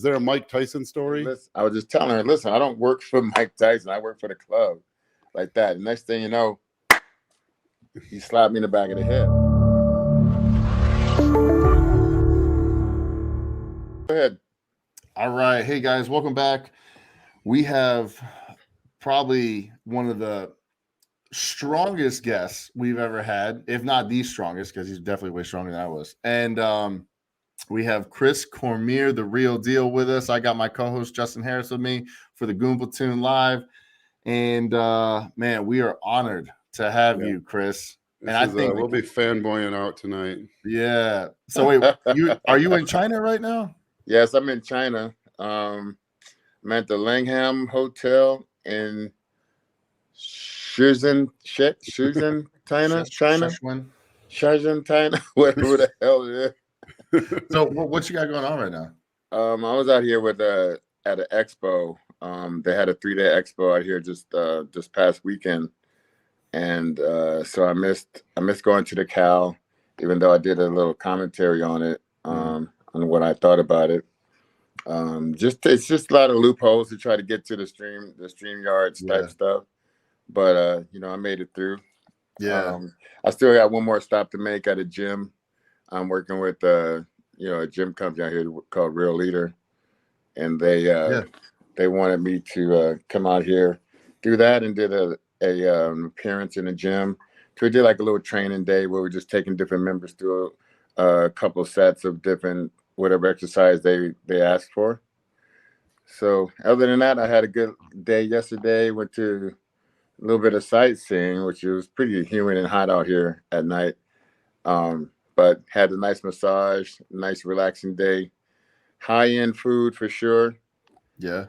Is there a Mike Tyson story? Listen, I was just telling her, listen, I don't work for Mike Tyson. I work for the club, like that. The next thing you know, he slapped me in the back of the head. Go ahead. All right. Hey, guys, welcome back. We have probably one of the strongest guests we've ever had, if not the strongest, because he's definitely way stronger than I was. And we have Chris Cormier, the real deal, with us. I got my co-host Justin Harris with me for the Goon Platoon Live. And man, we are honored to have you, Chris. And I think we'll be fanboying out tonight. Yeah. So wait, are you in China right now? Yes, I'm in China. I'm at the Langham Hotel in Shenzhen, China, whatever the hell it is. So what you got going on right now? I was out here with at an expo. They had a 3-day expo out here just past weekend, and so I missed going to the Cal, even though I did a little commentary on it, on what I thought about it. It's just a lot of loopholes to try to get to the StreamYards type stuff, but I made it through. Yeah. I still got one more stop to make at a gym. I'm working with a gym company out here called Real Leader, and they wanted me to come out here, do that, and did an appearance in the gym. So we did like a little training day where we're just taking different members through a couple of sets of different whatever exercise they asked for. So other than that, I had a good day yesterday. Went to a little bit of sightseeing, which was pretty humid and hot out here at night. But had a nice massage, nice relaxing day. High-end food for sure. Yeah.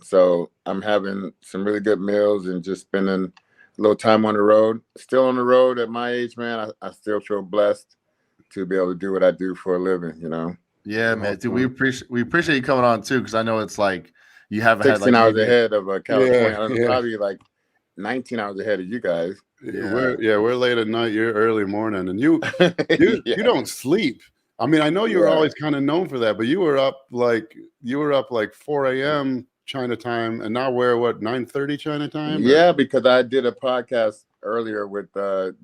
So I'm having some really good meals and just spending a little time on the road. Still on the road at my age, man. I still feel blessed to be able to do what I do for a living, Yeah, man. Dude, we appreciate you coming on too, because I know it's like you haven't 16 had hours ahead of California. Yeah. Probably like 19 hours ahead of you guys. We're late at night. You're early morning, and you don't sleep. I mean, I know you were always kind of known for that, but you were up like 4 a.m. China time, and now we're 9:30 China time. Yeah, because I did a podcast earlier with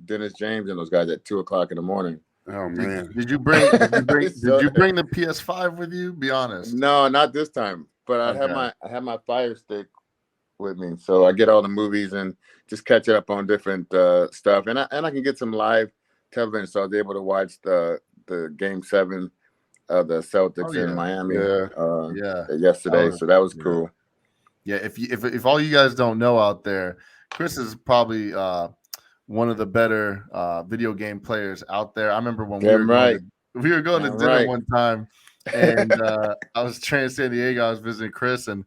Dennis James and those guys at 2:00 in the morning. Oh man! Did you bring the PS5 with you? Be honest. No, not this time. But I have my Fire Stick with me, so I get all the movies and just catch up on different stuff, and I can get some live television, so I was able to watch the Game 7 of the Celtics in Miami yesterday. So that was cool. Yeah, if all you guys don't know out there, Chris is probably one of the better video game players out there. I remember when we were going to dinner one time, and I was training in San Diego. I was visiting Chris, and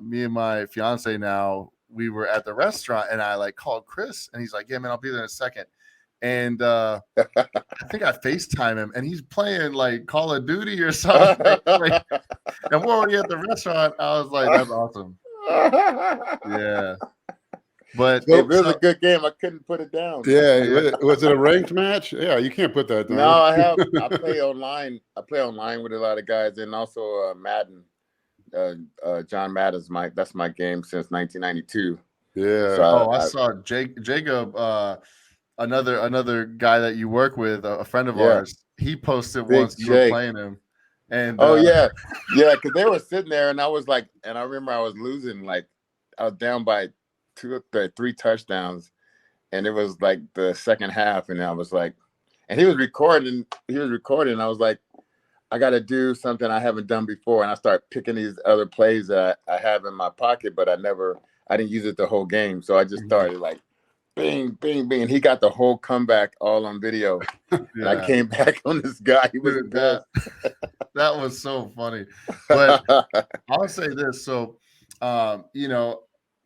me and my fiance now, we were at the restaurant, and I called Chris, and he's like, "Yeah, man, I'll be there in a second." And I think I FaceTime him, and he's playing Call of Duty or something. And we're already at the restaurant. I was like, "That's awesome." Yeah. But it was a good game. I couldn't put it down. Yeah, was it a ranked match? Yeah, you can't put that down. No, I play online. I play online with a lot of guys, and also Madden. John Madden's that's my game since 1992. Yeah. So I saw Jacob, another guy that you work with, a friend of ours. He posted once you were playing him, and because they were sitting there, and I was like, and I remember I was losing, I was down by 2 or 3 touchdowns, and it was like the second half, and I was like, and he was recording. And I was like, I got to do something I haven't done before, and I start picking these other plays that I have in my pocket, but I didn't use it the whole game, so I just started bing, bing, bing, and he got the whole comeback all on video. And I came back on this guy. He was that was so funny. But I'll say this: so,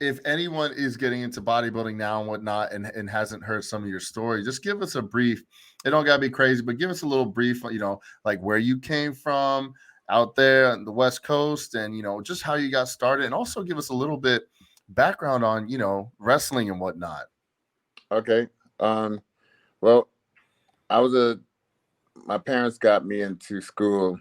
if anyone is getting into bodybuilding now and whatnot and hasn't heard some of your story, just give us a brief. It don't gotta be crazy, but give us a little brief, where you came from out there on the West Coast, and just how you got started, and also give us a little bit background on wrestling and whatnot. Okay. Well, my parents got me into school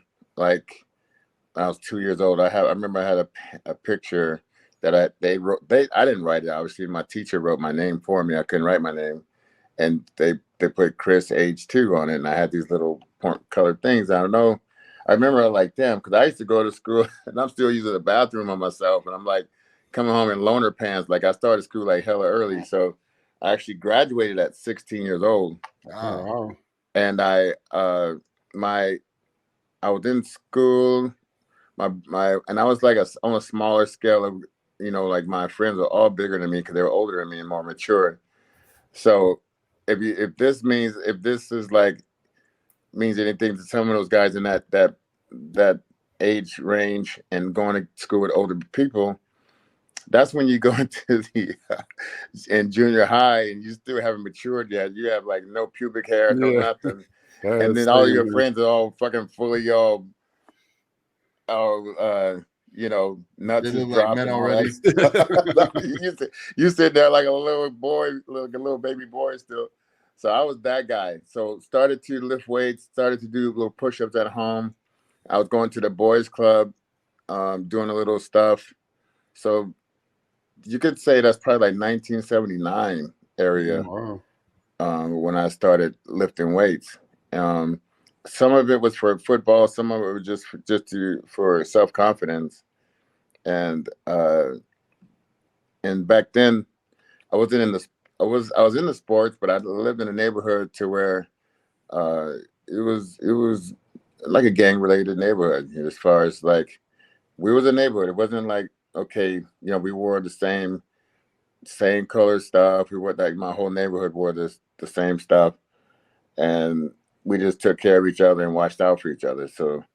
I was 2 years old. I remember I had a picture that I didn't write it. Obviously, my teacher wrote my name for me. I couldn't write my name, and they put Chris age 2 on it, and I had these little colored things. I don't know. I remember like, damn, because I used to go to school and I'm still using the bathroom on myself, and I'm like coming home in loner pants. Like I started school like hella early, so I actually graduated at 16 years old. Wow. And I was in school. And I was like on a smaller scale of, like my friends were all bigger than me because they were older than me and more mature. So if this means anything to some of those guys in that age range and going to school with older people, that's when you go into in junior high and you still haven't matured yet. You have like no pubic hair, no nothing. And then all your friends are all fucking fully nuts is dropping already. You sit there like a little boy, like a little baby boy still. So I was that guy. So started to lift weights, started to do little push-ups at home. I was going to the boys club, doing a little stuff. So you could say that's probably like 1979 area. Wow. When I started lifting weights. Some of it was for football, some of it was just for self-confidence. And back then I was in the sports, but I lived in a neighborhood to where it was like a gang-related neighborhood, as far as like we was a neighborhood. It wasn't like, okay, we wore the same color stuff. We wore, like, my whole neighborhood wore the same stuff, and we just took care of each other and watched out for each other. So,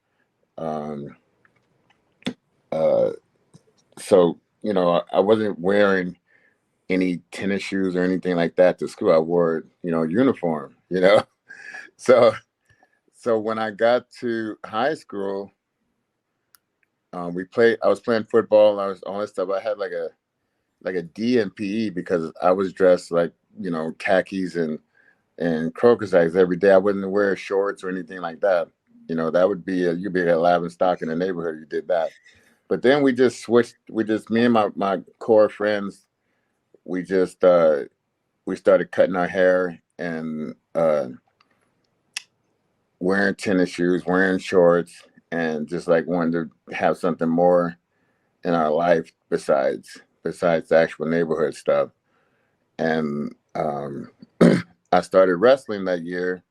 I wasn't wearing any tennis shoes or anything like that to school. I wore, uniform, So when I got to high school, I was playing football. I was all this stuff. I had like a D in PE because I was dressed like, khakis and crocus eggs every day. I wouldn't wear shorts or anything like that. That would be you'd be a laughing stock in the neighborhood. You did that. But then we just switched. Me and my core friends, we started cutting our hair and wearing tennis shoes, wearing shorts, and just like wanted to have something more in our life besides the actual neighborhood stuff. And I started wrestling that year.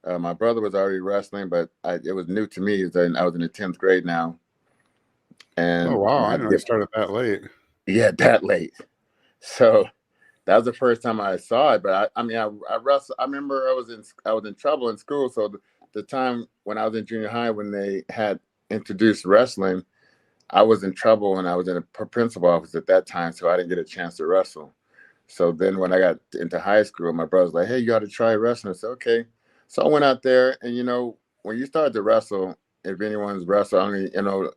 My brother was already wrestling, but it was new to me. I was in the 10th grade now. And oh wow, I didn't know you started that late. Yeah, that late. So that was the first time I saw it. But I wrestled. I remember I was in trouble in school. So the time when I was in junior high, when they had introduced wrestling, I was in trouble and I was in a principal office at that time, so I didn't get a chance to wrestle. So then when I got into high school, my brother's like, hey, you got to try wrestling. I said, okay. So I went out there, and, when you start to wrestle, if anyone's wrestled,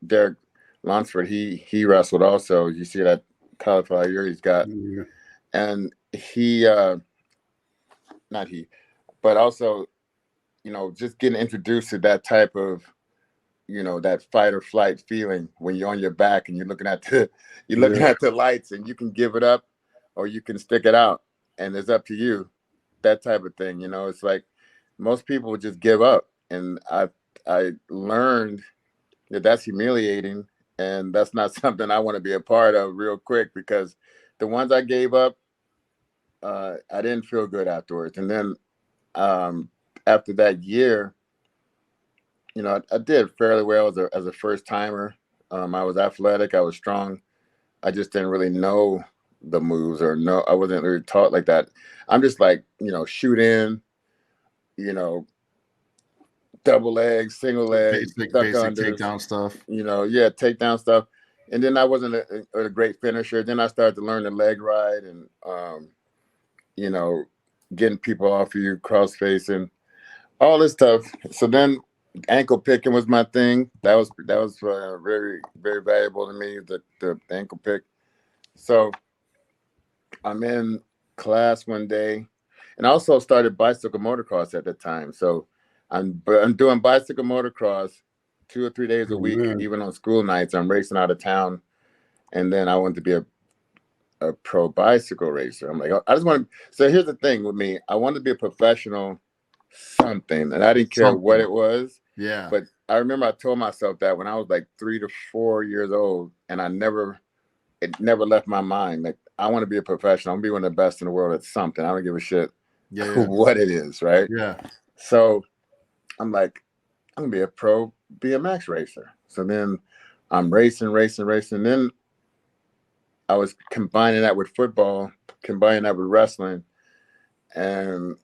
Derek Lunsford, he wrestled also. You see that cauliflower ear he's got. Yeah. And but also, just getting introduced to that type of, that fight or flight feeling when you're on your back and you're looking at the lights, and you can give it up or you can stick it out, and it's up to you. That type of thing, it's like most people would just give up, and I learned that that's humiliating, and that's not something I want to be a part of real quick, because the ones I gave up, I didn't feel good afterwards. And then after that year, I did fairly well as a first timer. I was athletic, I was strong. I just didn't really know the moves, I wasn't really taught like that. I'm just like, shoot in, double legs, single legs, basic unders, takedown stuff. Takedown stuff. And then I wasn't a great finisher. Then I started to learn the leg ride and, getting people off of you, cross facing, all this stuff. So then ankle picking was my thing. That was very, very valuable to me, the ankle pick. So I'm in class one day, and I also started bicycle motocross at the time. So I'm doing bicycle motocross, 2 or 3 days a week, even on school nights. I'm racing out of town, and then I wanted to be a pro bicycle racer. I'm like, I just want to. So here's the thing with me: I wanted to be a professional something, and I didn't care what it was. Yeah. But I remember I told myself that when I was like 3 to 4 years old, and it never left my mind. Like, I want to be a professional. I'm gonna be one of the best in the world at something. I don't give a shit what it is, right? Yeah. So I'm like, I'm gonna be a pro BMX racer. So then I'm racing. Then I was combining that with football, combining that with wrestling, and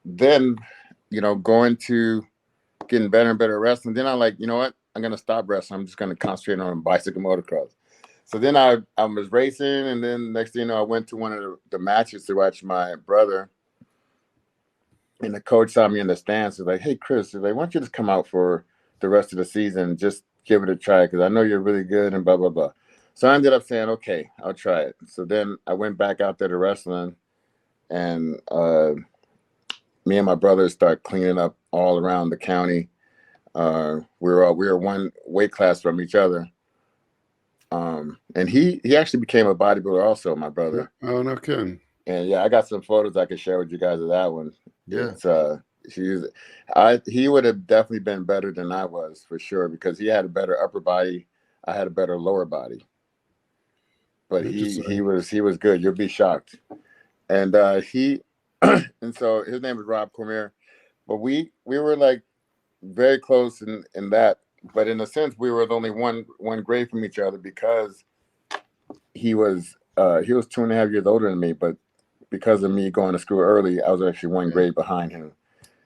then, going to getting better and better at wrestling. Then I'm like, you know what? I'm gonna stop wrestling. I'm just gonna concentrate on bicycle motocross. So then I was racing, and then next thing you know, I went to one of the matches to watch my brother. And the coach saw me in the stands. He's like, "Hey, Chris, he's like, why don't you just come out for the rest of the season? Just give it a try, because I know you're really good," and blah, blah, blah. So I ended up saying, okay, I'll try it. So then I went back out there to wrestling, and me and my brothers started cleaning up all around the county. We were one weight class from each other. And he actually became a bodybuilder also, my brother. Oh, no kidding. And yeah, I got some photos I could share with you guys of that one. Yeah. He would have definitely been better than I was, for sure, because he had a better upper body. I had a better lower body. But he was good. You'll be shocked. And and so his name is Rob Cormier. But we were like very close in that. But in a sense, we were only one grade from each other, because he was 2.5 years older than me, but because of me going to school early, I was actually one grade behind him.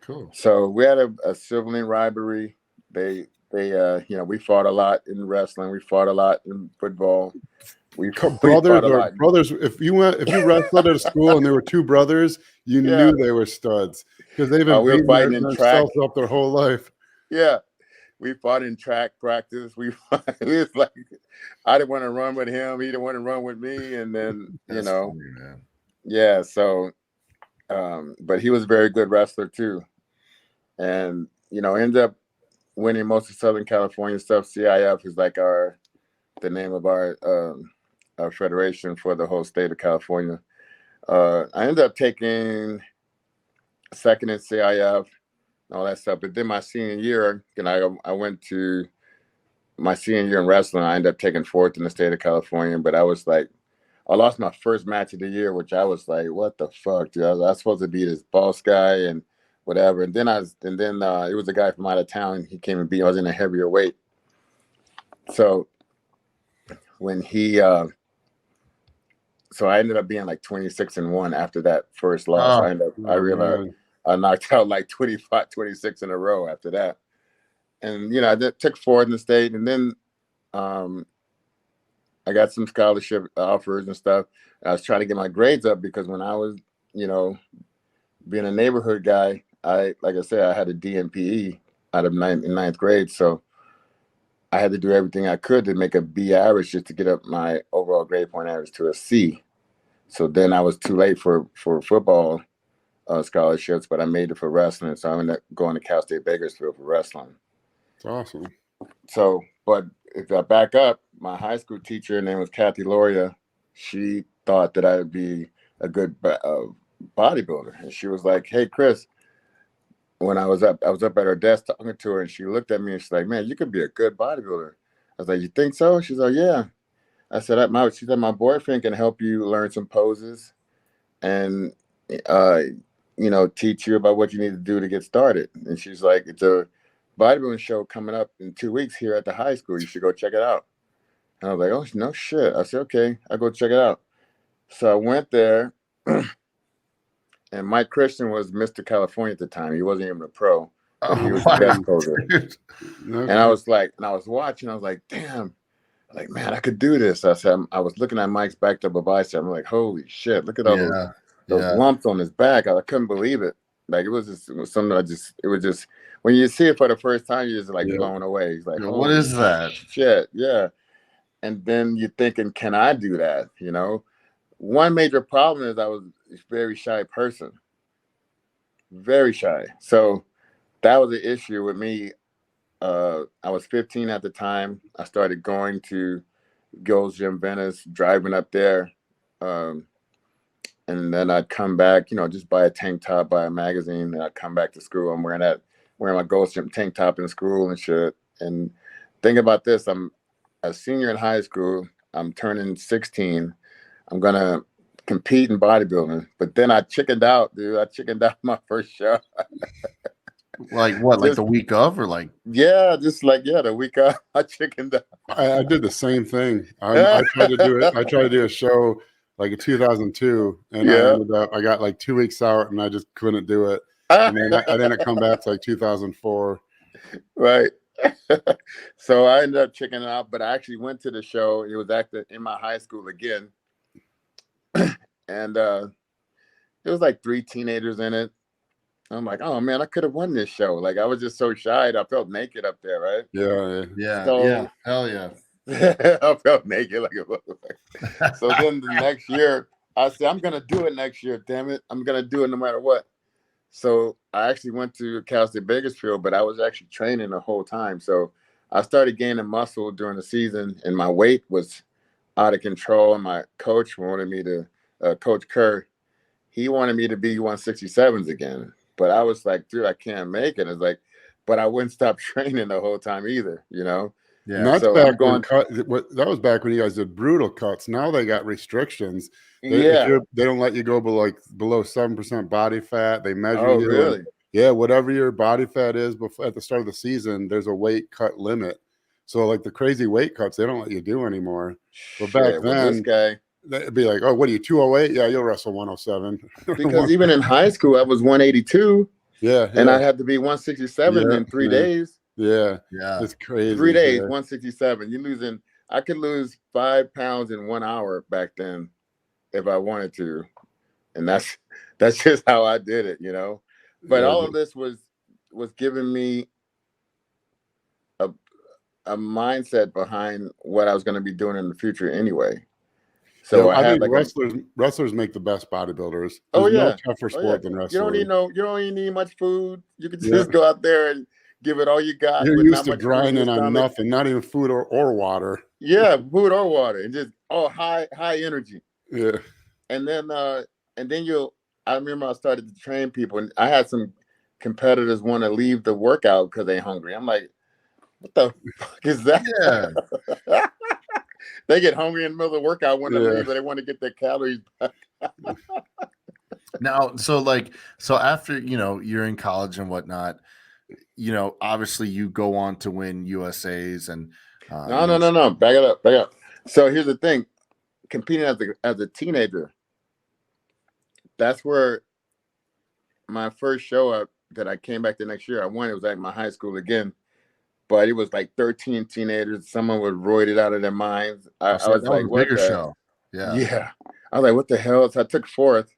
Cool. So we had a sibling rivalry. They we fought a lot in wrestling. We fought a lot in football. Brothers. If you wrestled at a school and there were two brothers, you knew they were studs, because they've been beating themselves up their whole life. Yeah. We fought in track practice. It was like, I didn't want to run with him. He didn't want to run with me. And then, funny, man. Yeah. So, but he was a very good wrestler too. And, ended up winning most of Southern California stuff. CIF is like the name of our federation for the whole state of California. I ended up taking second in CIF. All that stuff. But then my senior year, I went to my senior year in wrestling. I ended up taking fourth in the state of California. But I was like, I lost my first match of the year, which I was like, what the fuck, dude? I was supposed to be this boss guy and whatever. And then it was a guy from out of town. He came and beat. I was in a heavier weight. So when so I ended up being like 26-1 after that first loss. I realized. I knocked out like 25, 26 in a row after that. And, I took fourth in the state. And then I got some scholarship offers and stuff. I was trying to get my grades up, because when I was, being a neighborhood guy, like I said, I had a DMPE out of ninth grade. So I had to do everything I could to make a B average, just to get up my overall grade point average to a C. So then I was too late for football scholarships, but I made it for wrestling. So I ended up going to Cal State Bakersfield for wrestling. It's awesome. So, but if I back up, my high school teacher, her name was Kathy Loria. She thought that I would be a good bodybuilder. And she was like, "Hey, Chris," when I was up at her desk talking to her, and she looked at me and she's like, "Man, you could be a good bodybuilder." I was like, "You think so?" She's like, "Yeah." I said, she said, "My boyfriend can help you learn some poses and, teach you about what you need to do to get started." And she's like, "It's a bodybuilding show coming up in 2 weeks here at the high school. You should go check it out." And I was like, "Oh, no shit." I said, "Okay, I'll go check it out." So I went there, and Mike Christian was Mr. California at the time. He wasn't even a pro, but he was the best poser. And I was watching, I was like, damn, like, man, I could do this. I said, I was looking at Mike's backed up a bicep. I'm like, holy shit, look at all those lumps on his back. I couldn't believe it. Like, it was something it was just, when you see it for the first time, you're just like blown away. He's like, what is that? Shit, yeah. And then you're thinking, can I do that? One major problem is I was a very shy person. Very shy. So that was the issue with me. I was 15 at the time. I started going to Gold's Gym Venice, driving up there. And then I'd come back, just buy a tank top, buy a magazine, and I'd come back to school. I'm wearing my Gold's Gym tank top in school and shit. And think about this. I'm a senior in high school. I'm turning 16. I'm going to compete in bodybuilding. But then I chickened out, dude. I chickened out my first show. Like what? Like the week of, or like? Yeah, the week of. I chickened out. I did the same thing. I tried to do it. I tried to do a show like in 2002, and I got like 2 weeks out, and I just couldn't do it. And then I didn't come back to like 2004. Right. So I ended up chickening out, but I actually went to the show. It was in my high school again, and it was like 3 teenagers in it. I'm like, oh man, I could have won this show. Like I was just so shy. I felt naked up there, right? Yeah. Hell yeah. I felt naked like a motherfucker. So then the next year, I said, I'm gonna do it next year. Damn it, I'm gonna do it no matter what. So I actually went to Cal State Bakersfield, but I was actually training the whole time. So I started gaining muscle during the season, and my weight was out of control. And my coach wanted me to, Coach Kerr, he wanted me to be 167s again. But I was like, dude, I can't make it. It's like, but I wouldn't stop training the whole time either, Yeah. And that's so back that was back when you guys did brutal cuts. Now they got restrictions. They don't let you go below 7% body fat. They measure you. Really? Yeah, whatever your body fat is before at the start of the season, there's a weight cut limit. So like the crazy weight cuts, they don't let you do anymore. But back then, this guy, it'd be like, oh, what are you, 208? Yeah, you'll wrestle 107. Because even in high school, I was 182. Yeah. And I had to be 167 in 3 days. Yeah. It's crazy. 3 days, 167. You're losing. I could lose 5 pounds in 1 hour back then if I wanted to. And that's just how I did it, But all of this was giving me a mindset behind what I was going to be doing in the future anyway. So I think wrestlers make the best bodybuilders. There's no tougher sport than wrestling. You don't even need much food. You can just go out there and give it all you got. You're used to grinding on nothing, not even food or water. Yeah, food or water, and just high energy. Yeah. And then I remember I started to train people, and I had some competitors want to leave the workout because they're hungry. I'm like, what the fuck is that? Yeah. They get hungry in the middle of the workout when they leave, but they want to get their calories back. Now, so after, you're in college and whatnot, obviously you go on to win USAs and no. Back it up. So here's the thing. Competing as a teenager, that's where my first show up that I came back the next year, I won. It was at my high school again. But it was like 13 teenagers. Someone was roided out of their minds. I was like, what bigger show. Yeah. I was like, what the hell? So I took 4th.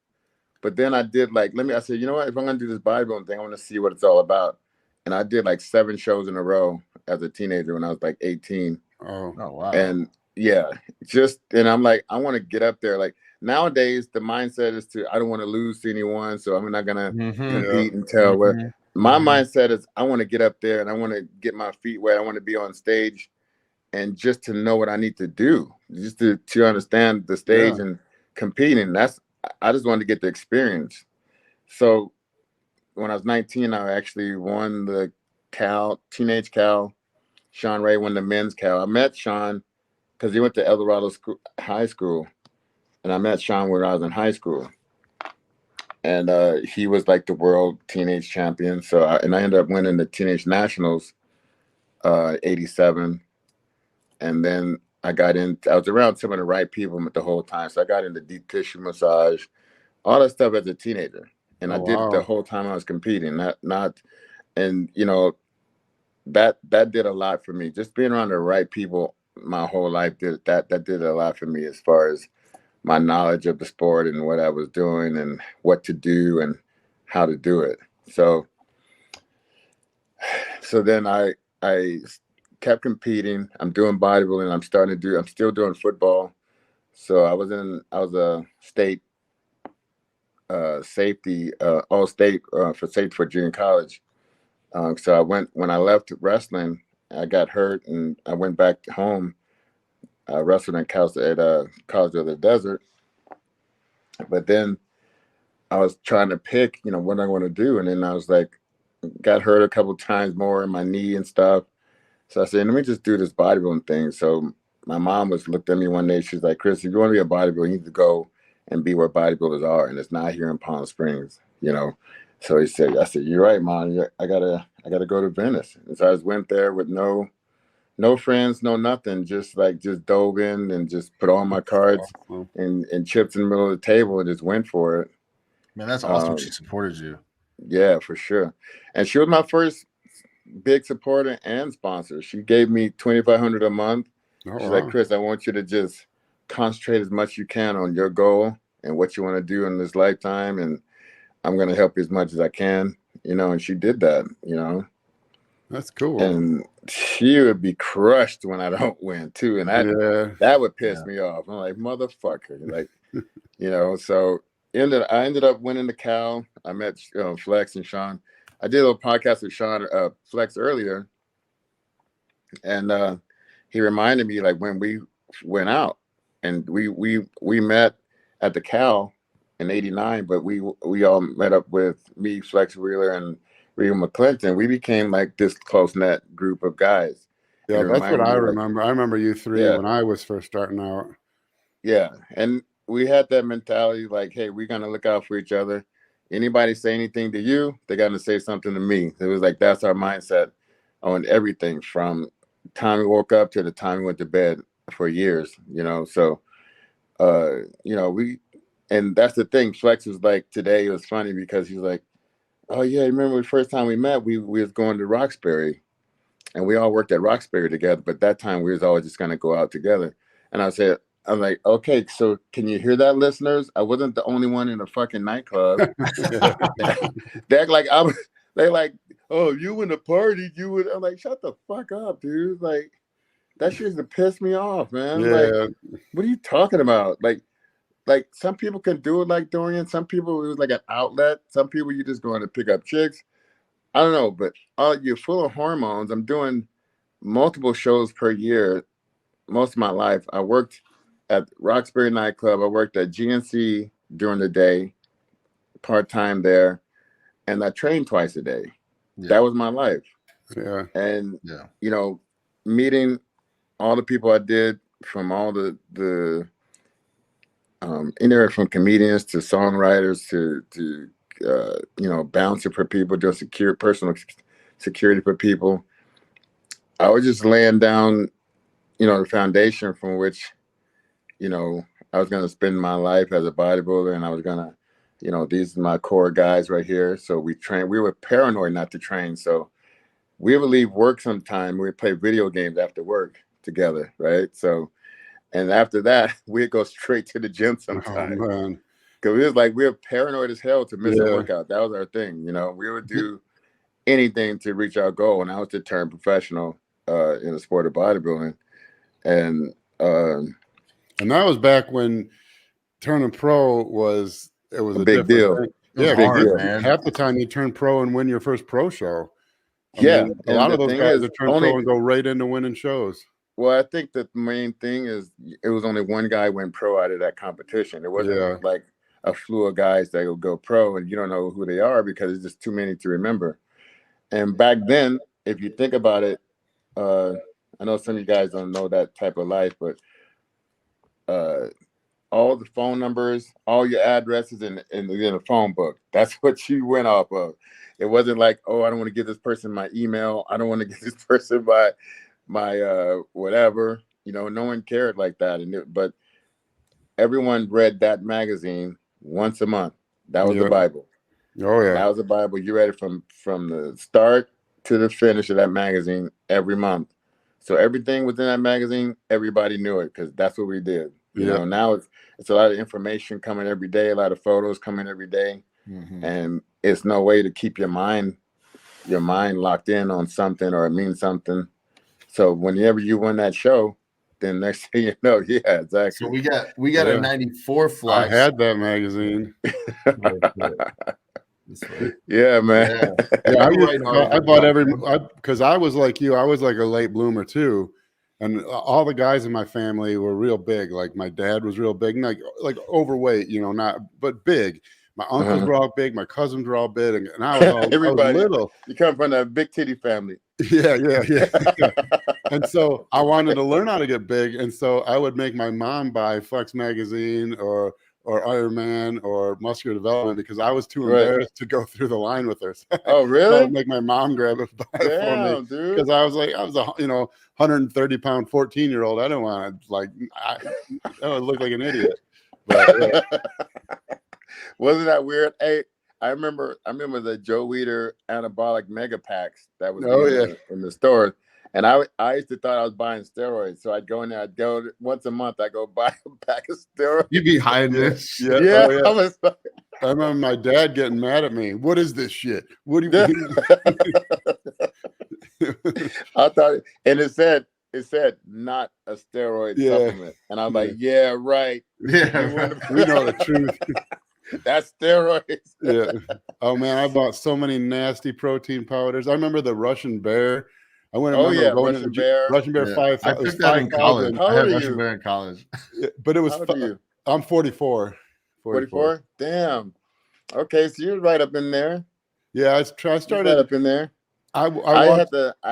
But then I did I said, you know what? If I'm going to do this bodybuilding thing, I want to see what it's all about. And I did like 7 shows in a row as a teenager when I was like 18. Oh wow. And and I'm like, I want to get up there. Like nowadays, the mindset is I don't want to lose to anyone. So I'm not going to compete and tell what. My mindset is I want to get up there and I want to get my feet wet. I want to be on stage and just to know what I need to do, just to understand the stage and competing. I just wanted to get the experience. So when I was 19, I actually won the Teenage Cal. Sean Ray won the Men's Cal. I met Sean because he went to El Dorado High School. And I met Sean when I was in high school. And he was like the world teenage champion. So I ended up winning the Teenage Nationals 87. And then I was around some of the right people the whole time. So I got into deep tissue massage, all that stuff as a teenager. And I did it the whole time I was competing. That did a lot for me. Just being around the right people my whole life did a lot for me as far as my knowledge of the sport and what I was doing and what to do and how to do it. So then I kept competing. I'm doing bodybuilding. I'm still doing football. So I was a state safety, all state for safety for junior college. So when I left wrestling, I got hurt and I went back home. I wrestled at College of the Desert. But then I was trying to pick, what I want to do. And then I was like, got hurt a couple times more in my knee and stuff. So I said, let me just do this bodybuilding thing. So my mom looked at me one day. She's like, Chris, if you want to be a bodybuilder, you need to go and be where bodybuilders are. And it's not here in Palm Springs, So I said, you're right, Mom. I gotta go to Venice. And so I just went there with no friends, no nothing, just dove in and just put all my cards and chips in the middle of the table and just went for it. Man, that's awesome. She supported you. Yeah, for sure. And she was my first big supporter and sponsor. She gave me $2,500 a month. She's like, Chris, I want you to just concentrate as much as you can on your goal and what you want to do in this lifetime, and I'm going to help you as much as I can, and she did that, That's cool. And she would be crushed when I don't win too, and that would piss me off. I'm like, motherfucker, so I ended up winning the Cal. I met Flex and Sean. I did a little podcast with Sean Flex earlier, and he reminded me when we went out, and we met at the Cal in '89, but we all met up with me, Flex Wheeler, and Regan McClinton. We became this close-knit group of guys. Yeah, that's what I remember. I remember you three when I was first starting out. Yeah, and we had that mentality hey, we're going to look out for each other. Anybody say anything to you, they got to say something to me. It was that's our mindset on everything from the time we woke up to the time we went to bed for years, So, and that's the thing. Flex was today, it was funny because he's like, oh, yeah, remember the first time we met, we was going to Roxbury, and we all worked at Roxbury together. But that time we was always just going to go out together. And I'm like, okay, so can you hear that, listeners? I wasn't the only one in a fucking nightclub. They're like, oh, you in the party, you would. I'm like, shut the fuck up, dude. That shit used to piss me off, man. Yeah. What are you talking about? Some people can do it like Dorian. Some people it was an outlet. Some people you just going to pick up chicks. I don't know, but you're full of hormones. I'm doing multiple shows per year. Most of my life, I worked at Roxbury nightclub. I worked at GNC during the day, part-time there, and I trained twice a day. Yeah. That was my life. Yeah. And meeting all the people I did, from all the anywhere from comedians to songwriters to bouncer for people, just personal security for people. I was just laying down, the foundation from which, I was going to spend my life as a bodybuilder, and I was going to, these are my core guys right here. So we were paranoid not to train. So we would leave work sometime. We'd play video games after work together, right? So, and after that, we'd go straight to the gym sometime. Oh, man. Because it was we were paranoid as hell to miss a workout. That was our thing, We would do anything to reach our goal, and I was to turn professional in the sport of bodybuilding. And that was back when turning pro was a big deal. Thing. Yeah, big deal, man. Half the time you turn pro and win your first pro show. I mean, a and lot of those guys that turn pro and go right into winning shows. Well, I think that the main thing is it was only one guy went pro out of that competition. It wasn't a slew of guys that will go pro and you don't know who they are because it's just too many to remember. And back then, if you think about it, I know some of you guys don't know that type of life, but all the phone numbers, all your addresses in the phone book, that's what you went off of. It wasn't oh, I don't want to give this person my email. I don't want to give this person my whatever. No one cared like that. But everyone read that magazine once a month. That was the Bible. Oh yeah, that was the Bible. You read it from the start to the finish of that magazine every month. So everything within that magazine, everybody knew it because that's what we did. Now it's a lot of information coming every day, a lot of photos coming every day, and it's no way to keep your mind locked in on something or it means something. So whenever you win that show, then next thing you know, yeah, exactly. So we got a 94 Flex. I had that magazine. Yeah, man. Yeah, I bought because I was like you. I was like a late bloomer too, and all the guys in my family were real big. Like my dad was real big, like overweight, not but big. My uncles were all big. My cousins were all big, and I was little. You come from a big titty family. Yeah. And so I wanted to learn how to get big, and so I would make my mom buy Flex magazine or Iron Man or Muscular Development because I was too embarrassed to go through the line with her. Oh, really? So I would make my mom grab it for me because I was a 130-pound 14-year-old. I don't want to I would look like an idiot. But, wasn't that weird? Hey, I remember the Joe Weider anabolic mega packs that was in the store. And I used to thought I was buying steroids. So I'd go in there, once a month, I go buy a pack of steroids. You'd be hiding this. Yeah. Yeah. Oh, yeah. I remember my dad getting mad at me. What is this shit? What do you I thought, and it said not a steroid supplement. And I'm like, yeah, right. Yeah. We know the truth. That's steroids. Yeah. Oh man, I bought so many nasty protein powders. I remember the Russian Bear. I went. Russian Bear. Russian Bear 5. I took that in college. I had Russian Bear in college. But it was. How old are you? I'm 44. 44? Damn. Okay, so you're right up in there. Yeah, I started right up in there. I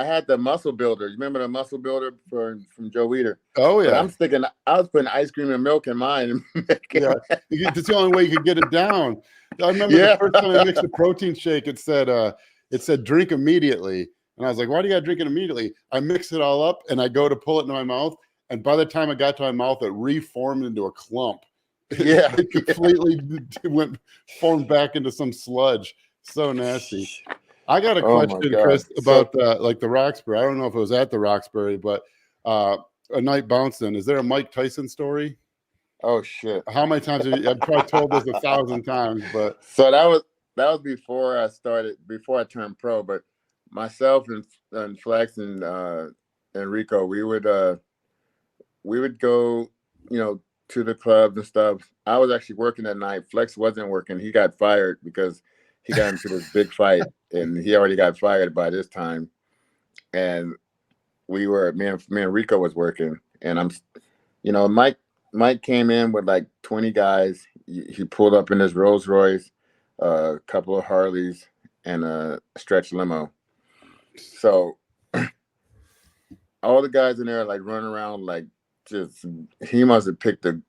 had the muscle builder. You remember the muscle builder from Joe Weider? Oh yeah. But I was putting ice cream and milk in mine. It's the only way you could get it down. I remember the first time I mixed a protein shake, it said drink immediately. And I was like, why do you got to drink it immediately? I mix it all up and I go to pull it into my mouth. And by the time it got to my mouth, it reformed into a clump. Yeah. It completely formed back into some sludge. So nasty. I got a question, Chris, about the Roxbury. I don't know if it was at the Roxbury, but a night bouncing. Is there a Mike Tyson story? Oh shit! How many times have you? I've probably told this 1,000 times, but so that was before I turned pro. But myself and Flex and Rico, we would go, to the clubs and stuff. I was actually working that night. Flex wasn't working. He got fired because he got into this big fight, and he already got fired by this time. And me and Rico was working, and Mike came in with like 20 guys. He pulled up in his Rolls Royce, a couple of Harleys, and a stretch limo. So all the guys in there like running around like he must have picked the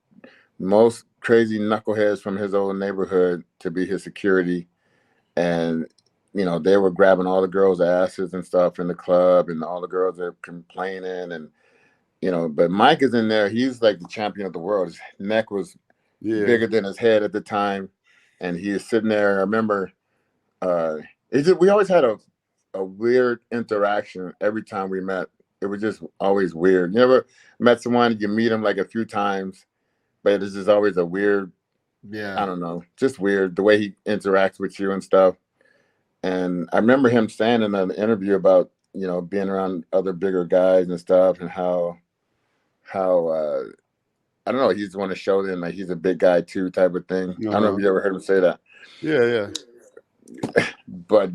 most crazy knuckleheads from his old neighborhood to be his security. And, they were grabbing all the girls' asses and stuff in the club, and all the girls are complaining. And, but Mike is in there. He's like the champion of the world. His neck was bigger than his head at the time. And he is sitting there. I remember we always had a weird interaction every time we met. It was just always weird. You ever met someone, you meet them like a few times, but it's just always a weird, I don't know, just weird the way he interacts with you and stuff. And I remember him saying in an interview about, being around other bigger guys and stuff, and how I don't know, he's want to show them like he's a big guy too type of thing. I don't know if you ever heard him say that. Yeah. But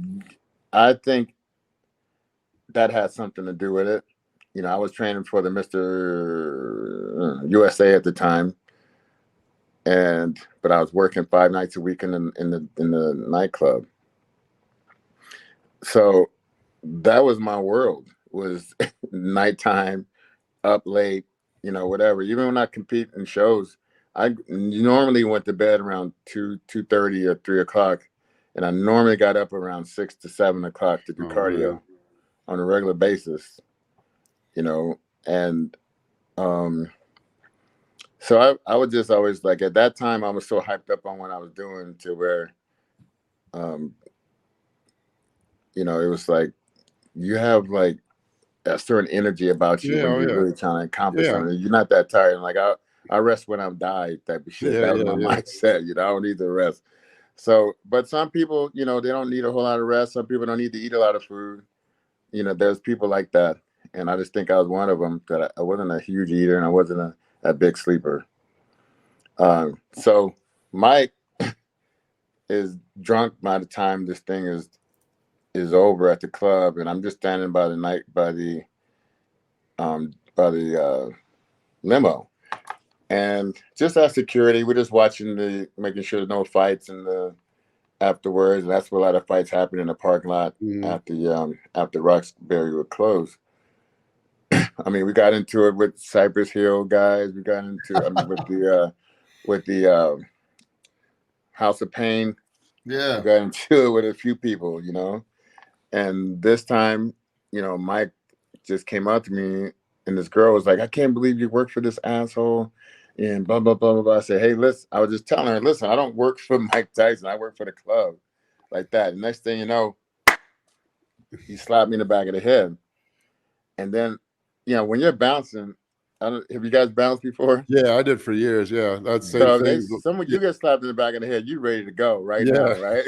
I think that has something to do with it. I was training for the Mr. USA at the time, but I was working 5 nights a week in the nightclub. So that was my world, was nighttime, up late, whatever. Even when I compete in shows, I normally went to bed around 2:30 or 3 o'clock, and I normally got up around 6 to 7 o'clock to do cardio on a regular basis. And so I was just always like, at that time I was so hyped up on what I was doing to where it was like you have like a certain energy about you when you're really trying to accomplish something. You're not that tired. And like I rest when I'm died type of shit. That was my mindset. I don't need the rest. So, but some people, they don't need a whole lot of rest. Some people don't need to eat a lot of food. There's people like that. and I just think I was one of them. That I wasn't a huge eater, and I wasn't a big sleeper. So Mike is drunk by the time this thing is over at the club, and I'm just standing by the limo, and just as security, we're just watching making sure there's no fights in the afterwards. And that's where a lot of fights happen in the parking lot after Roxbury would close. I mean, we got into it with Cypress Hill guys. We got into with the House of Pain. Yeah, we got into it with a few people, And this time, Mike just came up to me, and this girl was like, "I can't believe you work for this asshole," and blah blah blah blah blah. I said, "Hey, listen," I was just telling her, "Listen, I don't work for Mike Tyson. I work for the club," like that. And next thing you know, he slapped me in the back of the head, and then, when you're bouncing, have you guys bounced before? Yeah, I did for years. Yeah, that's so you get slapped in the back of the head, you ready to go now, right?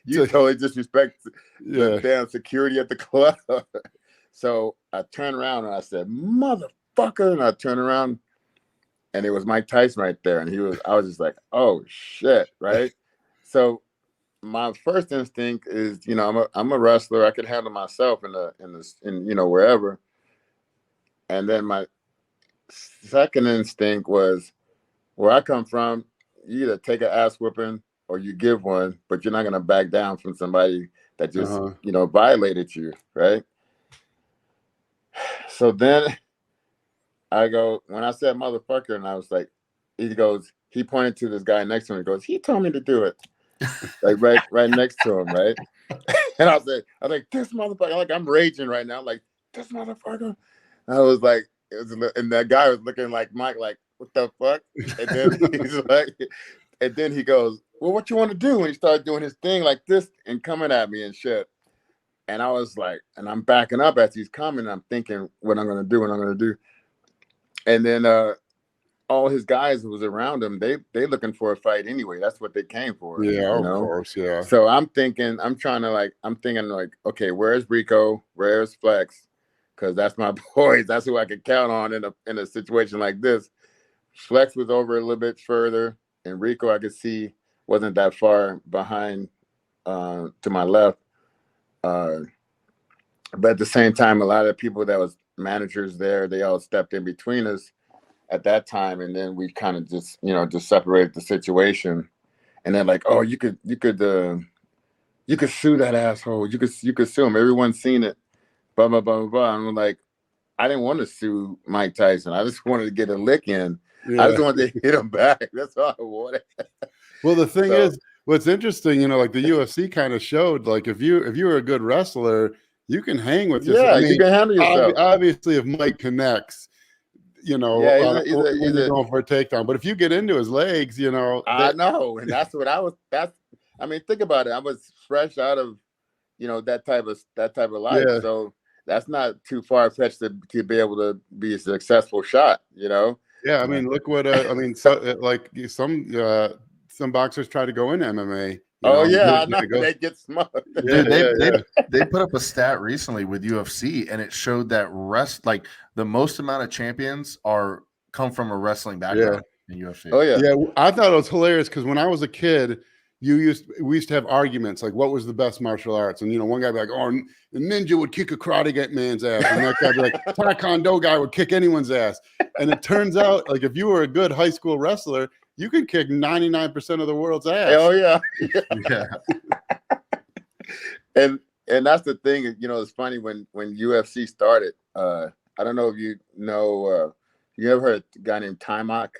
You totally disrespect the damn security at the club. So I turned around and I said, "Motherfucker!" And I turned around, and it was Mike Tyson right there, and I was just like, "Oh shit!" Right? So my first instinct is, I'm a wrestler. I could handle myself in wherever. And then my second instinct was, where I come from, you either take an ass whooping or you give one, but you're not gonna back down from somebody that just violated you, right? So then I go, when I said "motherfucker," and I was like, he pointed to this guy next to him. He goes, "He told me to do it," like right next to him, right? And I was like, "This motherfucker!" Like, I'm raging right now, like, "This motherfucker!" And I was like, and that guy was looking like Mike, like, "What the fuck?" And then he's like, and then he goes, "Well, what you want to do?" And he started doing his thing like this and coming at me and shit. And I was like, and I'm backing up as he's coming. And I'm thinking what I'm gonna do. And then all his guys who was around him, they looking for a fight anyway. That's what they came for. Yeah, of course, yeah. So I'm thinking like, okay, where's Rico? Where's Flex? Because that's my boys. That's who I could count on in a situation like this. Flex was over a little bit further, and Rico I could see wasn't that far behind to my left. But at the same time, a lot of people that was managers there, they all stepped in between us at that time, and then we kind of just separated the situation. And then like, "Oh, you could sue that asshole. You could sue him. Everyone's seen it." Blah blah blah blah blah. And I'm like, I didn't want to sue Mike Tyson. I just wanted to get a lick in. Yeah. I just wanted to hit him back. That's all I wanted. Well, the thing is, what's interesting, like the UFC kind of showed, like if you were a good wrestler, you can hang with yourself. Yeah, you can handle yourself. Obviously, if Mike connects, he's going for a takedown. But if you get into his legs, I know, and that's what I was. I mean, think about it. I was fresh out of, that type of life. Yeah. So that's not too far fetched to be able to be a successful shot. Yeah, I mean, look what some boxers try to go into MMA. I know. They get smoked. They put up a stat recently with UFC, and it showed that the most amount of champions come from a wrestling background in UFC. Oh yeah. I thought it was hilarious because when I was a kid, we used to have arguments like, what was the best martial arts? And one guy would be like, "Oh, the ninja would kick a karate man's ass," and that guy would be like, "Taekwondo guy would kick anyone's ass." And it turns out, like, if you were a good high school wrestler, you could kick 99% of the world's ass. Oh yeah. Yeah. And that's the thing. It's funny when UFC started. I don't know if you know. You ever heard of a guy named Timok?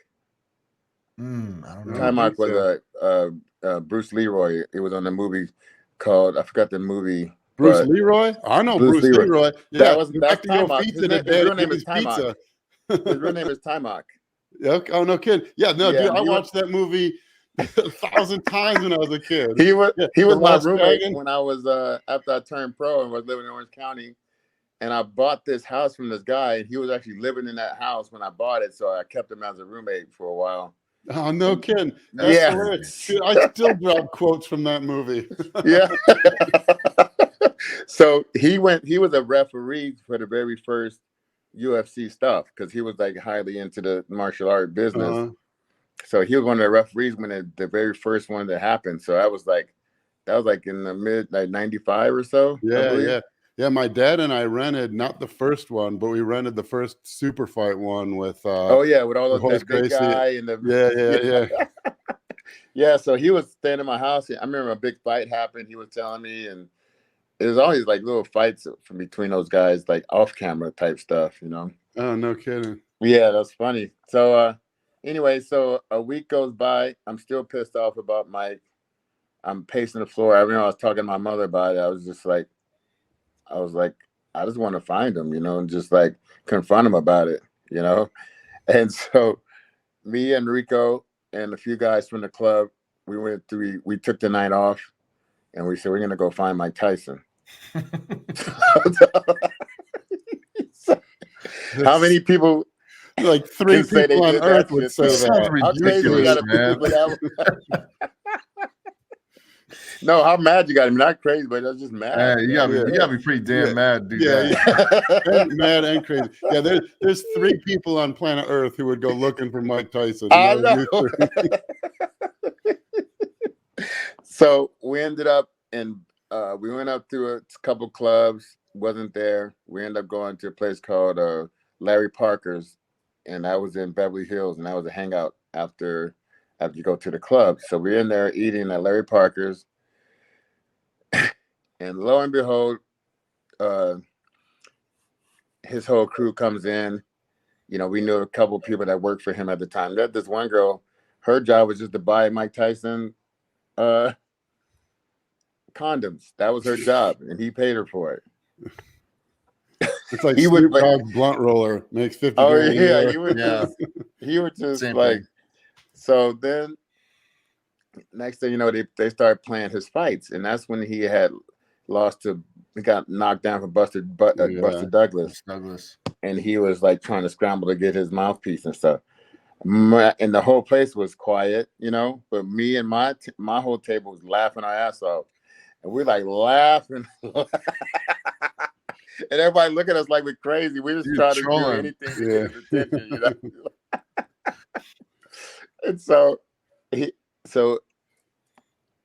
I don't know. Timok was Bruce Leroy. It was on the movie called, I forgot the movie. Bruce Leroy? I know Bruce Leroy. Yeah, that's Timok. His real name is Timok. His real name is Timok. Oh, no kidding. Yeah, no, dude, I watched that movie 1,000 times when I was a kid. He was my roommate when I was after I turned pro and was living in Orange County. And I bought this house from this guy, and he was actually living in that house when I bought it. So I kept him as a roommate for a while. Oh, no kidding. That's hilarious. Dude, I still drop quotes from that movie. Yeah. So he was a referee for the very first UFC stuff because he was like highly into the martial art business. So he was one of the referees when the very first one that happened. So that was like in the mid like 95 or so. Yeah. My dad and I rented not the first one, but we rented the first super fight one with with all those that big Gracie. guy and the yeah. So he was staying in my house. I remember a big fight happened. He was telling me, and there's always like little fights from between those guys, like off camera type stuff, you know. Oh, no kidding. Yeah, that's funny. So anyway, so a week goes by. I'm still pissed off about Mike. I'm pacing the floor. I remember I was talking to my mother about it. I was like, I just want to find him, you know, and just like confront him about it, you know. And so me and Rico and a few guys from the club, we took the night off and we said, we're going to go find Mike Tyson. How many people? Like 3 people on earth would say that. Ridiculous, man. No, how mad you got him? Not crazy, but that's just mad. You gotta be pretty damn mad, dude. Mad and crazy. Yeah, there's 3 people on planet Earth who would go looking for Mike Tyson. I know. So we ended up we went up to a couple clubs, wasn't there. We ended up going to a place called Larry Parker's, and that was in Beverly Hills, and that was a hangout after you go to the club. So we're in there eating at Larry Parker's. And lo and behold, his whole crew comes in. You know, we knew a couple of people that worked for him at the time. That this one girl, her job was just to buy Mike Tyson condoms. That was her job, and he paid her for it. It's like Snoop Dogg's blunt roller makes 50. Oh yeah, he would just same like. Thing. So then, next thing you know, they started playing his fights, and that's when he got knocked down from Buster Douglas. And he was like trying to scramble to get his mouthpiece and stuff. And the whole place was quiet, you know. But me and my whole table was laughing our ass off, and we're like laughing, and everybody looking at us like we're crazy. We just trying to do anything to get his attention, you know. And so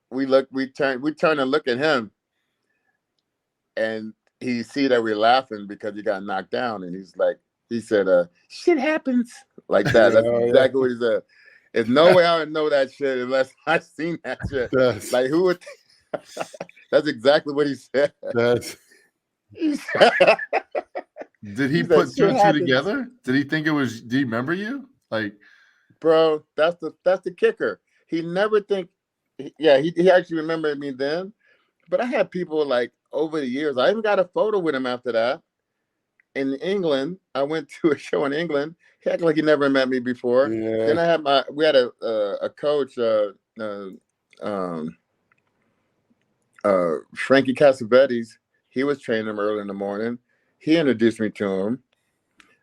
we turn and look at him, and he see that we're laughing because he got knocked down, and he said, shit happens like that. That's exactly what he said. There's no way I would know that shit unless I seen that shit. Like who would? That's exactly what he said. Did he put 2 and 2 together? Did he think it was? Do you remember you? Like, bro, that's the kicker. He never think. Yeah, he actually remembered me then. But I had people like over the years. I even got a photo with him after that. In England, I went to a show in England. He acted like he never met me before. Yeah. Then we had a coach, Frankie Cassavetes. He was training him early in the morning. He introduced me to him.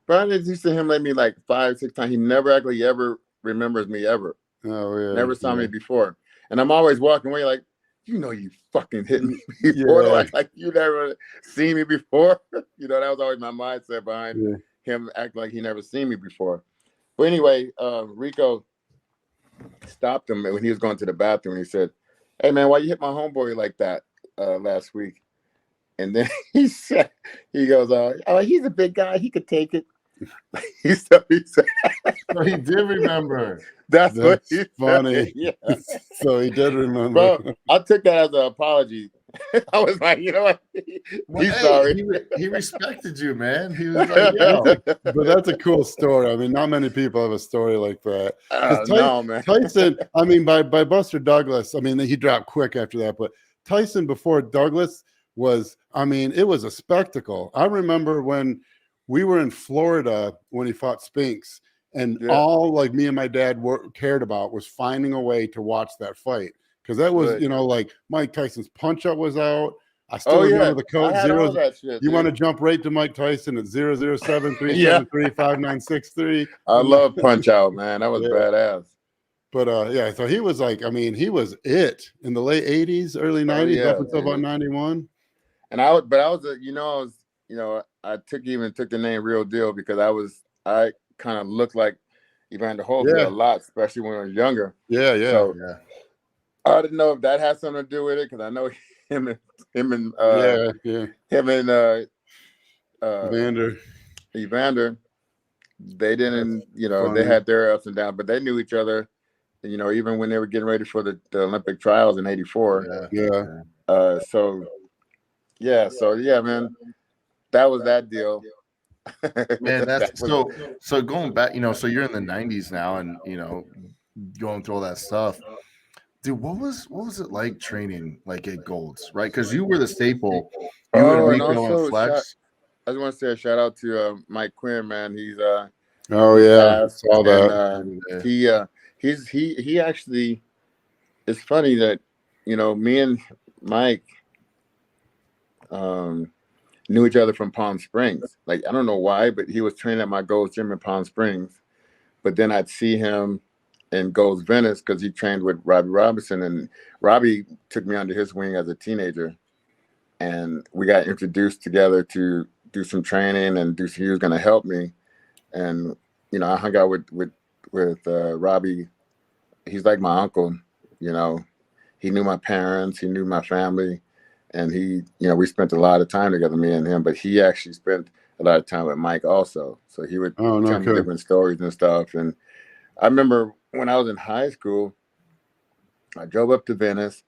But I introduced to him maybe like 5, 6 times. He never actually ever remembers me ever. Oh yeah. Never saw me before. And I'm always walking away like, you know, you fucking hit me before. Like you never seen me before. You know, that was always my mindset behind him acting like he never seen me before. But anyway, Rico stopped him when he was going to the bathroom. And he said, hey, man, why you hit my homeboy like that last week? And then he goes, oh, he's a big guy. He could take it. he said, so he did remember. That's what he funny. Yeah. So he did remember. Bro, I took that as an apology. I was like, you know what? He's sorry. He respected you, man. He was like, yo. But that's a cool story. I mean, not many people have a story like that. No, man. Tyson, I mean, by Buster Douglas, I mean, he dropped quick after that. But Tyson before Douglas was, I mean, it was a spectacle. I remember when we were in Florida when he fought Spinks, and all like me and my dad cared about was finding a way to watch that fight. Because that was, you know, like Mike Tyson's punch up was out. I still remember the code 0. You want to jump right to Mike Tyson at 007-373-5963. I love punch out, man. That was badass. But so he was like, I mean, he was it in the late 80s, early 90s, up until about 91. And I was I took the name Real Deal because I kind of looked like Evander Holyfield a lot, especially when I was younger. Yeah. So I didn't know if that had something to do with it because I know him and Evander, they didn't, they had their ups and downs, but they knew each other. Even when they were getting ready for the Olympic trials in '84. So man, that was that deal. Man, that's so going back, so you're in the 90s now and going through all that stuff. Dude, what was it like training like at Gold's, right? Because you were the staple. You and Rico and Flex. I just want to say a shout out to Mike Quinn, man. He's passed, saw that. He actually, it's funny that me and Mike knew each other from Palm Springs. Like, I don't know why, but he was training at my Gold's Gym in Palm Springs. But then I'd see him in Gold's Venice because he trained with Robbie Robinson, and Robbie took me under his wing as a teenager, and we got introduced together to do some training and he was going to help me. And I hung out with Robbie. He's like my uncle. He knew my parents, he knew my family, and we spent a lot of time together, me and him. But he actually spent a lot of time with Mike also, so he would tell me different stories and stuff. And I remember when I was in high school, I drove up to Venice.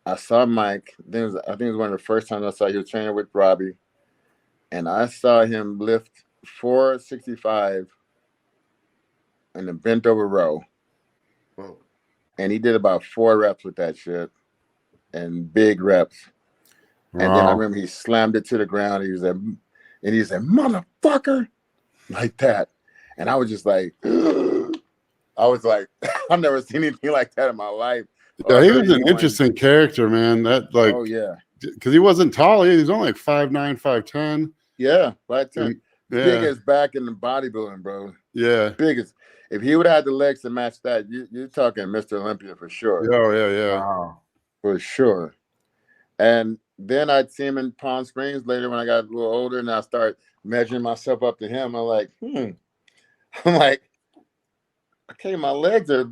I saw Mike. I think it was one of the first times I saw he was training with Robbie, and I saw him lift 465 in a bent over row. Whoa. And he did about 4 reps with that shit, and big reps. Wow. And then I remember he slammed it to the ground. He said, "Motherfucker," like that. And I was just like, I've never seen anything like that in my life. Yeah, he was an interesting character, man. That oh yeah, because he wasn't tall. He was only like 5'9", 5'10". Yeah, 5'10". Biggest back in the bodybuilding, bro. Yeah, biggest. If he would have had the legs to match that, you're talking Mr. Olympia for sure. Oh yeah. Wow. For sure. And then I'd see him in Palm Springs later when I got a little older, and I started measuring myself up to him. I'm like, okay, my legs are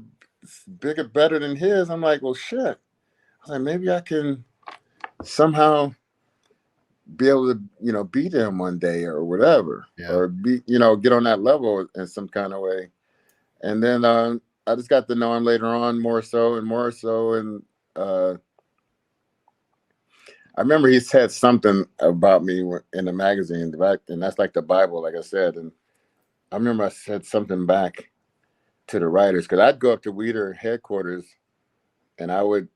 bigger, better than his. I'm like, well, shit. I was like, maybe I can somehow be able to, beat him one day or whatever, or get on that level in some kind of way. And then I just got to know him later on more so. And I remember he said something about me in the magazine, and that's like the Bible, like I said. And I remember I said something back to the writers, because I'd go up to Weider headquarters, and I would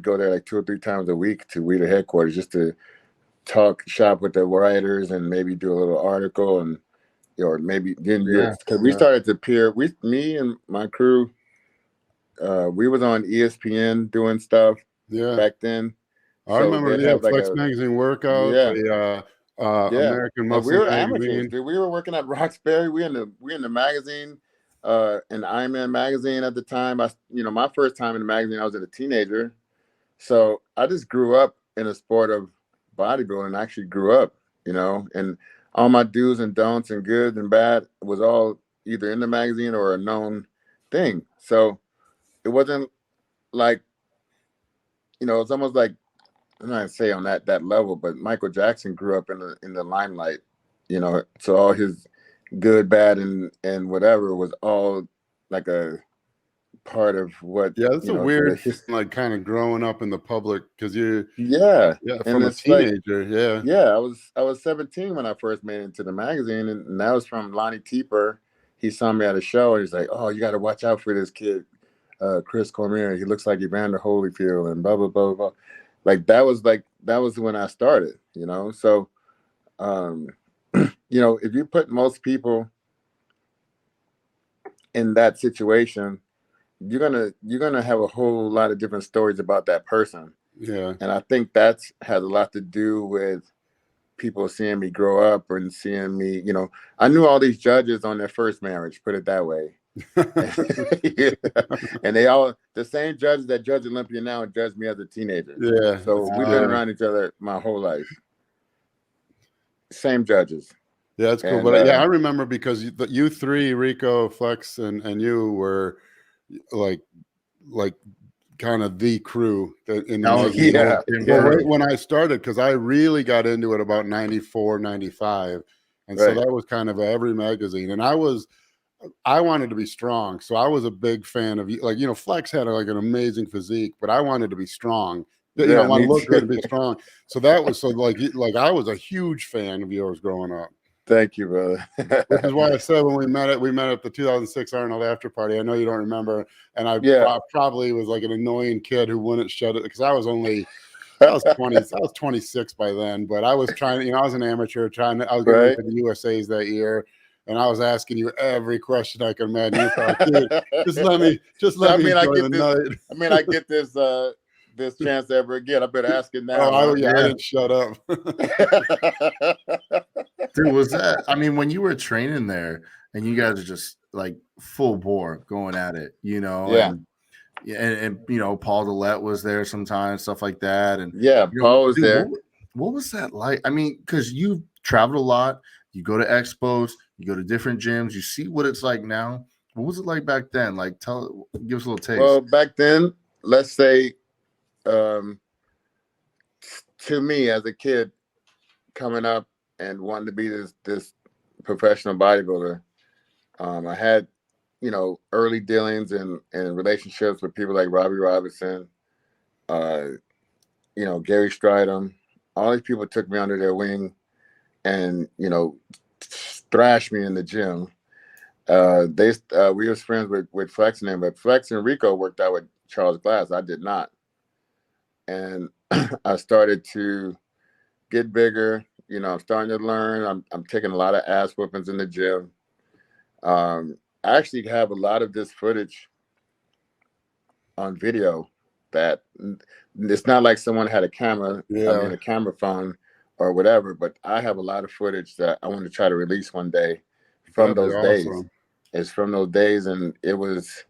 go there like 2 or 3 times a week to Weider headquarters just to talk shop with the writers and maybe do a little article, and or maybe then because we started to appear. Me and my crew, we was on ESPN doing stuff back then. I remember Flex Magazine workouts, American Muscle. We were amateurs, dude. We were working at Roxbury. We in the magazine, in Ironman magazine at the time. My first time in the magazine, I was a teenager, so I just grew up in a sport of bodybuilding. I actually grew up, and all my do's and don'ts and good and bad was all either in the magazine or a known thing. So it wasn't like, it's almost like, I'm not gonna say on that level, but Michael Jackson grew up in the limelight, so all his good, bad, and whatever was all like a part of what. Yeah, it's a weird like kind of growing up in the public, because from a teenager. I was 17 when I first made it into the magazine, and that was from Lonnie Teeper. He saw me at a show, and he's like, "Oh, you got to watch out for this kid, Chris Cormier. He looks like Evander Holyfield," and blah blah blah blah. That was when I started, So, if you put most people in that situation, you're gonna have a whole lot of different stories about that person. Yeah. And I think that has a lot to do with people seeing me grow up and seeing me, I knew all these judges on their first marriage, put it that way. Yeah. And they all the same judges that judge Olympia now and judge me as a teenager. Yeah. So we've been around each other my whole life. Same judges. Yeah, that's cool. But yeah, I remember because you three, Rico, Flex, and you were like kind of the crew in the magazine. Right when I started, because I really got into it about 94, 95. And so that was kind of every magazine. And I wanted to be strong. So I was a big fan of, like, Flex had like an amazing physique, but I wanted to be strong. I want to look good and be strong. So that was like I was a huge fan of yours growing up. Thank you, brother. Which is why I said when we met at the 2006 Arnold after party. I know you don't remember, and I probably was like an annoying kid who wouldn't shut it because I was 20. I was 26 by then, but I was trying. I was an amateur I was getting into the USA's that year, and I was asking you every question I could imagine. You thought, dude, just let me enjoy the night. I mean, I get this chance ever again. I better ask it now. I didn't shut up. Dude, was that? I mean, when you were training there, and you guys are just like full bore going at it, and Paul Dillette was there sometimes, stuff like that, and Paul was there. What was that like? I mean, because you traveled a lot, you go to expos, you go to different gyms, you see what it's like now. What was it like back then? Like, give us a little taste. Well, back then, let's say, to me as a kid coming up and wanting to be this professional bodybuilder, I had, early dealings and relationships with people like Robbie Robinson, Gary Stridham. All these people took me under their wing and, thrashed me in the gym. We was friends with Flex and them, but Flex and Rico worked out with Charles Glass. I did not. And I started to get bigger. I'm starting to learn. I'm taking a lot of ass whoopings in the gym. I actually have a lot of this footage on video that it's not like someone had a camera, a camera phone or whatever, but I have a lot of footage that I want to try to release one day from those days. It's from those days, and it was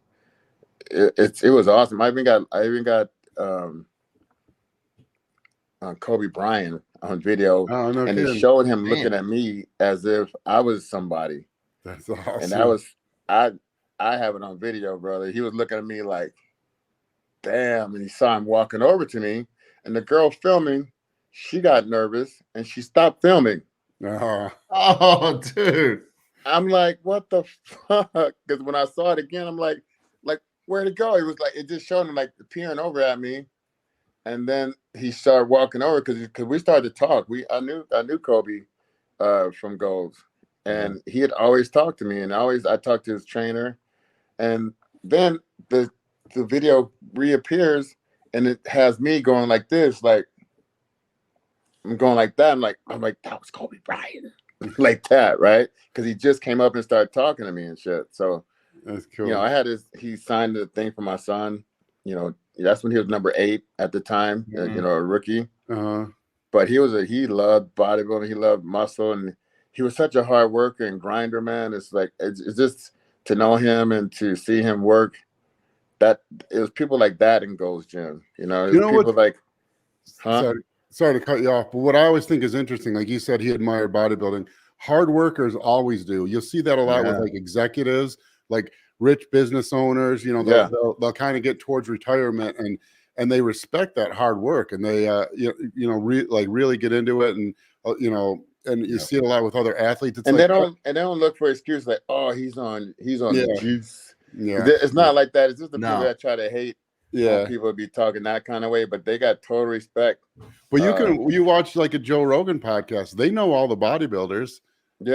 awesome. I even got Kobe Bryant on video, and it showed him looking at me as if I was somebody. That's awesome. And that was I have it on video, brother. He was looking at me like, damn, and he saw him walking over to me, and the girl filming, she got nervous and she stopped filming. Oh, dude. I'm like, what the fuck? Because when I saw it again, I'm like, where'd it go? It was like, it just showed him like peering over at me. And then he started walking over because we started to talk. I knew Kobe from Golds, and he had always talked to me, and I talked to his trainer. And then the video reappears, and it has me going like this, like I'm going like that. I'm like that was Kobe Bryant, like that, right? Because he just came up and started talking to me and shit. So that's cool. I had he signed the thing for my son. That's when he was number 8 at the time, a rookie. But he loved bodybuilding. He loved muscle, and he was such a hard worker and grinder, man. It's like, it's just to know him and to see him work, that it was people like that in Gold's Gym. People like, Sorry to cut you off, but what I always think is interesting, like you said, he admired bodybuilding. Hard workers always do. You'll see that a lot with like executives, like rich business owners. They'll kind of get towards retirement and they respect that hard work, and they really get into it, and you see it a lot with other athletes. They don't look for excuses like, oh, he's on the juice. Yeah, it's not like that. It's just the people that try to hate. People be talking that kind of way, but they got total respect. But you watch like a Joe Rogan podcast. They know all the bodybuilders.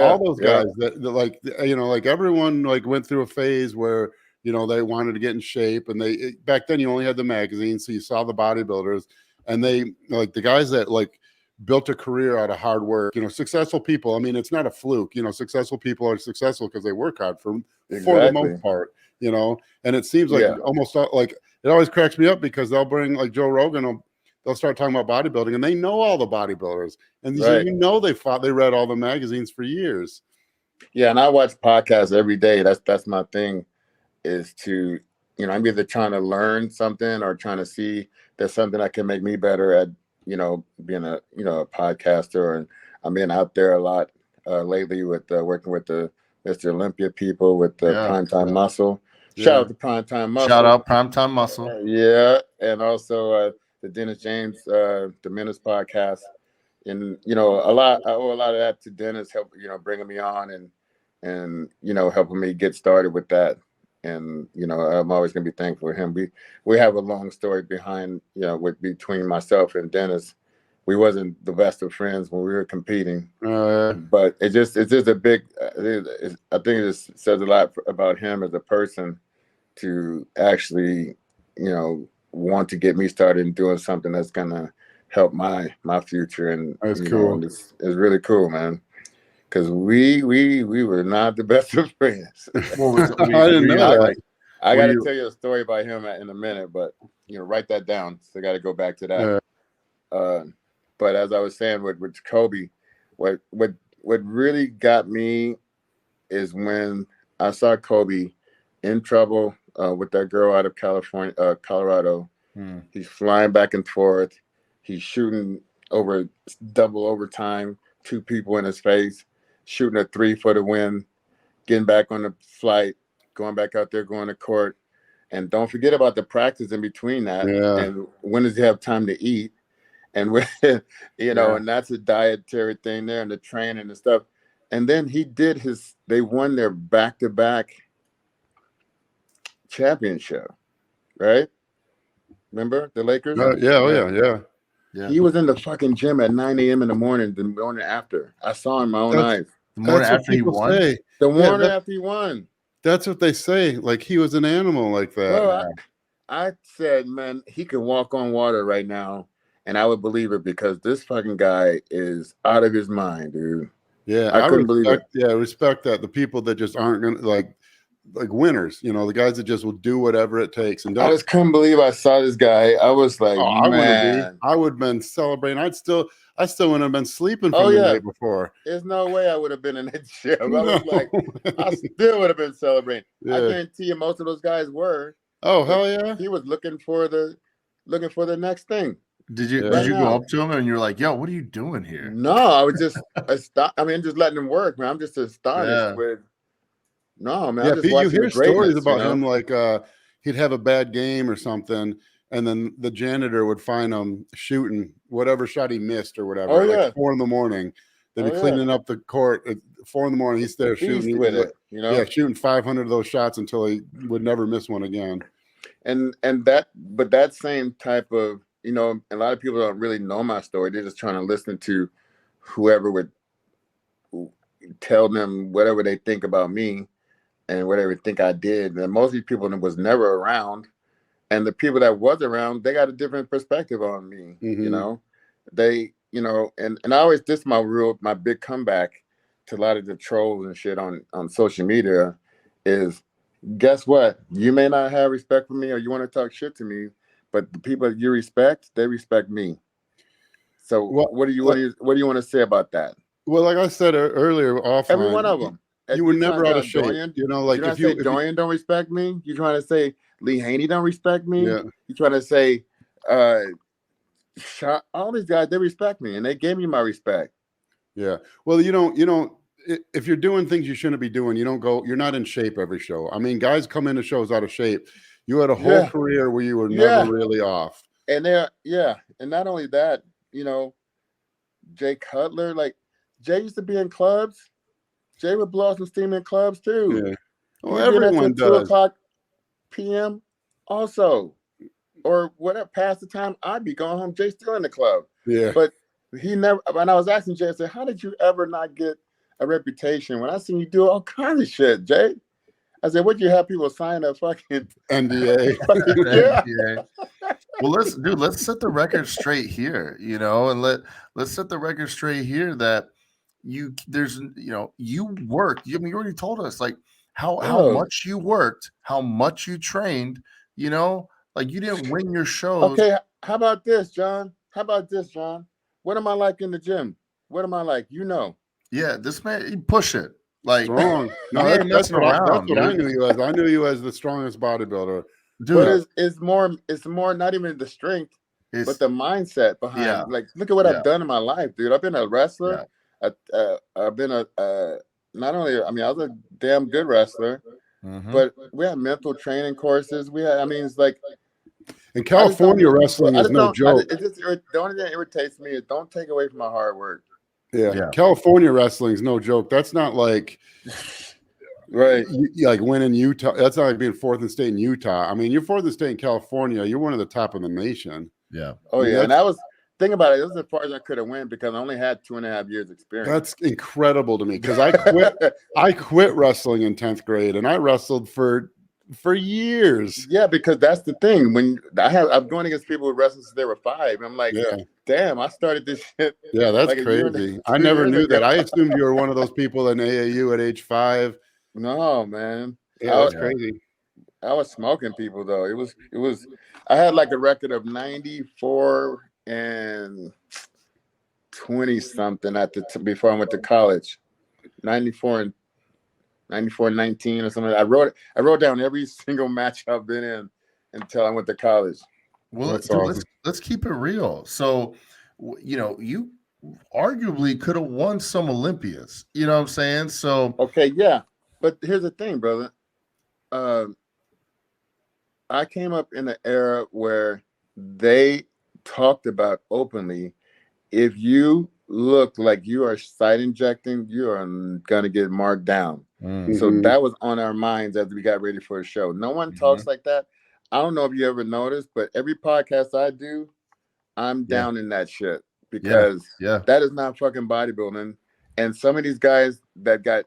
All those guys that like everyone like went through a phase where they wanted to get in shape, and back then you only had the magazines, so you saw the bodybuilders, and they like the guys that like built a career out of hard work. Successful people. I mean, it's not a fluke. Successful people are successful because they work hard for the most part. And it seems like almost like it always cracks me up because they'll bring like Joe Rogan. They'll start talking about bodybuilding, and they know all the bodybuilders, and they read all the magazines for years. Yeah, and I watch podcasts every day. That's my thing. is to, you know, I'm either trying to learn something or trying to see there's something that can make me better at, you know, being a, you know, a podcaster. And I'm being out there a lot lately with working with the Mr. Olympia people with the Primetime Muscle. Shout out to Primetime Muscle. Shout out Primetime Muscle. Yeah. And also the Dennis James, the Menace podcast. And, you know, I owe a lot of that to Dennis, bringing me on and, you know, helping me get started with that. And, you know, I'm always going to be thankful for him. We have a long story behind, you know, between myself and Dennis. We wasn't the best of friends when we were competing, but it's just a big, I think it just says a lot about him as a person to actually, you know, want to get me started in doing something that's going to help my future. And that's cool. It's really cool, man. Because we were not the best of friends. I didn't know that. I got to tell you a story about him in a minute, but you know, write that down. So I got to go back to that. But as I was saying with Kobe, what really got me is when I saw Kobe in trouble with that girl out of Colorado. He's flying back and forth. He's shooting over double overtime, 2 people in his face, shooting a 3 for the win, getting back on the flight, going back out there, going to court. And don't forget about the practice in between that. Yeah. And when does he have time to eat? And when, you know, and that's a dietary thing there and the training and stuff. And then they won their back-to-back championship, right? Remember the Lakers? Yeah. He was in the fucking gym at 9 a.m. in the morning, the morning after. I saw him in my own eyes. The morning after he won? The morning after he won. That's what they say. Like he was an animal like that. Bro, I said, man, he could walk on water right now, and I would believe it because this fucking guy is out of his mind, dude. Yeah, I couldn't believe it. Yeah, I respect that. The people that just aren't going to, like winners, you know, the guys that just will do whatever it takes. And I just couldn't believe I saw this guy. I was like, I would have been celebrating. I still wouldn't have been sleeping from the night before. There's no way I would have been in that gym. I was like, I still would have been celebrating. I guarantee you most of those guys were. Oh, hell yeah. He was looking for the next thing. Did you go up to him and you're like, yo, what are you doing here? No, I was just just letting him work, man. I'm just astonished with. No, man. Yeah, you hear stories about him like he'd have a bad game or something, and then the janitor would find him shooting whatever shot he missed or whatever. Like 4 a.m. They'd be cleaning up the court at 4 a.m. He's there shooting with it, you know. Yeah, shooting 500 of those shots until he would never miss one again. And that same type of, you know, a lot of people don't really know my story. They're just trying to listen to whoever would tell them whatever they think about me and whatever they think I did. And most of these people was never around. And the people that was around, they got a different perspective on me. You know, they, you know, and I always, this is my big comeback to a lot of the trolls and shit on social media is, guess what? You may not have respect for me or you want to talk shit to me, but the people that you respect, they respect me. So what do you want to say about that? Well, like I said earlier, offline, every one of them. You were never out of shape. Dorian, you know, like if Dorian don't respect me, you're trying to say Lee Haney don't respect me. Yeah. You're trying to say all these guys, they respect me and they gave me my respect. Yeah. Well, you don't if you're doing things you shouldn't be doing, you're not in shape every show. I mean, guys come into shows out of shape. You had a whole career where you were never really off. And and not only that, you know, Jay Cutler, like Jay used to be in clubs. Jay would blow some steam in clubs too. Yeah. Well, everyone does. 2:00 p.m. also, or whatever. Past the time I'd be going home, Jay's still in the club. Yeah. But he never. When I was asking Jay, I said, "How did you ever not get a reputation when I seen you do all kinds of shit, Jay?" I said, "Would you have people sign a fucking NDA?" NDA. Well, let's set the record straight here, you know, and let's set the record straight here that you worked. You already told us like how much you worked, how much you trained, you know, like you didn't win your shows. Okay, how about this, John? What am I like in the gym? What am I like? You know. Yeah, this man, push it. Like strong. No, that's what I knew you as. I knew you as the strongest bodybuilder. Dude, but it's more not even the strength, but the mindset behind. Yeah. Like, look at what I've done in my life, dude. I've been a wrestler. Yeah. I've been not only. I mean, I was a damn good wrestler, but we had mental training courses. It's like. And California wrestling is no joke. The only thing that irritates me is don't take away from my hard work. Yeah. California wrestling is no joke. That's not like right. Like winning Utah. That's not like being fourth in state in Utah. I mean, you're fourth in state in California. You're one of the top of the nation. Yeah. Oh, yeah. And I was thinking about it. It was as far as I could have went because I only had 2.5 years experience. That's incredible to me because I quit wrestling in 10th grade and I wrestled for years. Yeah, because that's the thing. When I'm going against people who wrestled since they were 5. I'm like, damn, I started this shit. Yeah, that's like crazy. I never knew that. I assumed you were one of those people in AAU at age 5. No, man. Yeah, that's crazy. I was smoking people though. It was. I had like a record of 94 and 20 something before I went to college. 94 and 19 or something. I wrote down every single match I've been in until I went to college. Well, let's keep it real. So, you arguably could have won some Olympias. You know what I'm saying? So okay, yeah. But here's the thing, brother. I came up in an era where they talked about openly, if you look like you are side injecting, you are gonna get marked down. Mm-hmm. So that was on our minds as we got ready for the show. No one talks like that. I don't know if you ever noticed, but every podcast I do, I'm down in that shit because that is not fucking bodybuilding. And some of these guys that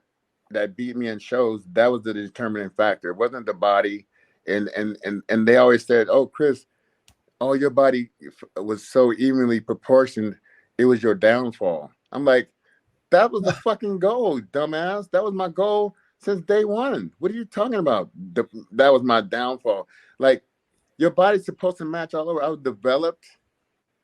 beat me in shows, that was the determining factor. It wasn't the body. And they always said, "Oh, Chris, your body was so evenly proportioned. It was your downfall." I'm like, that was the fucking goal, dumbass. That was my goal since day one. What are you talking about? That was my downfall. Like, your body's supposed to match all over. I was developed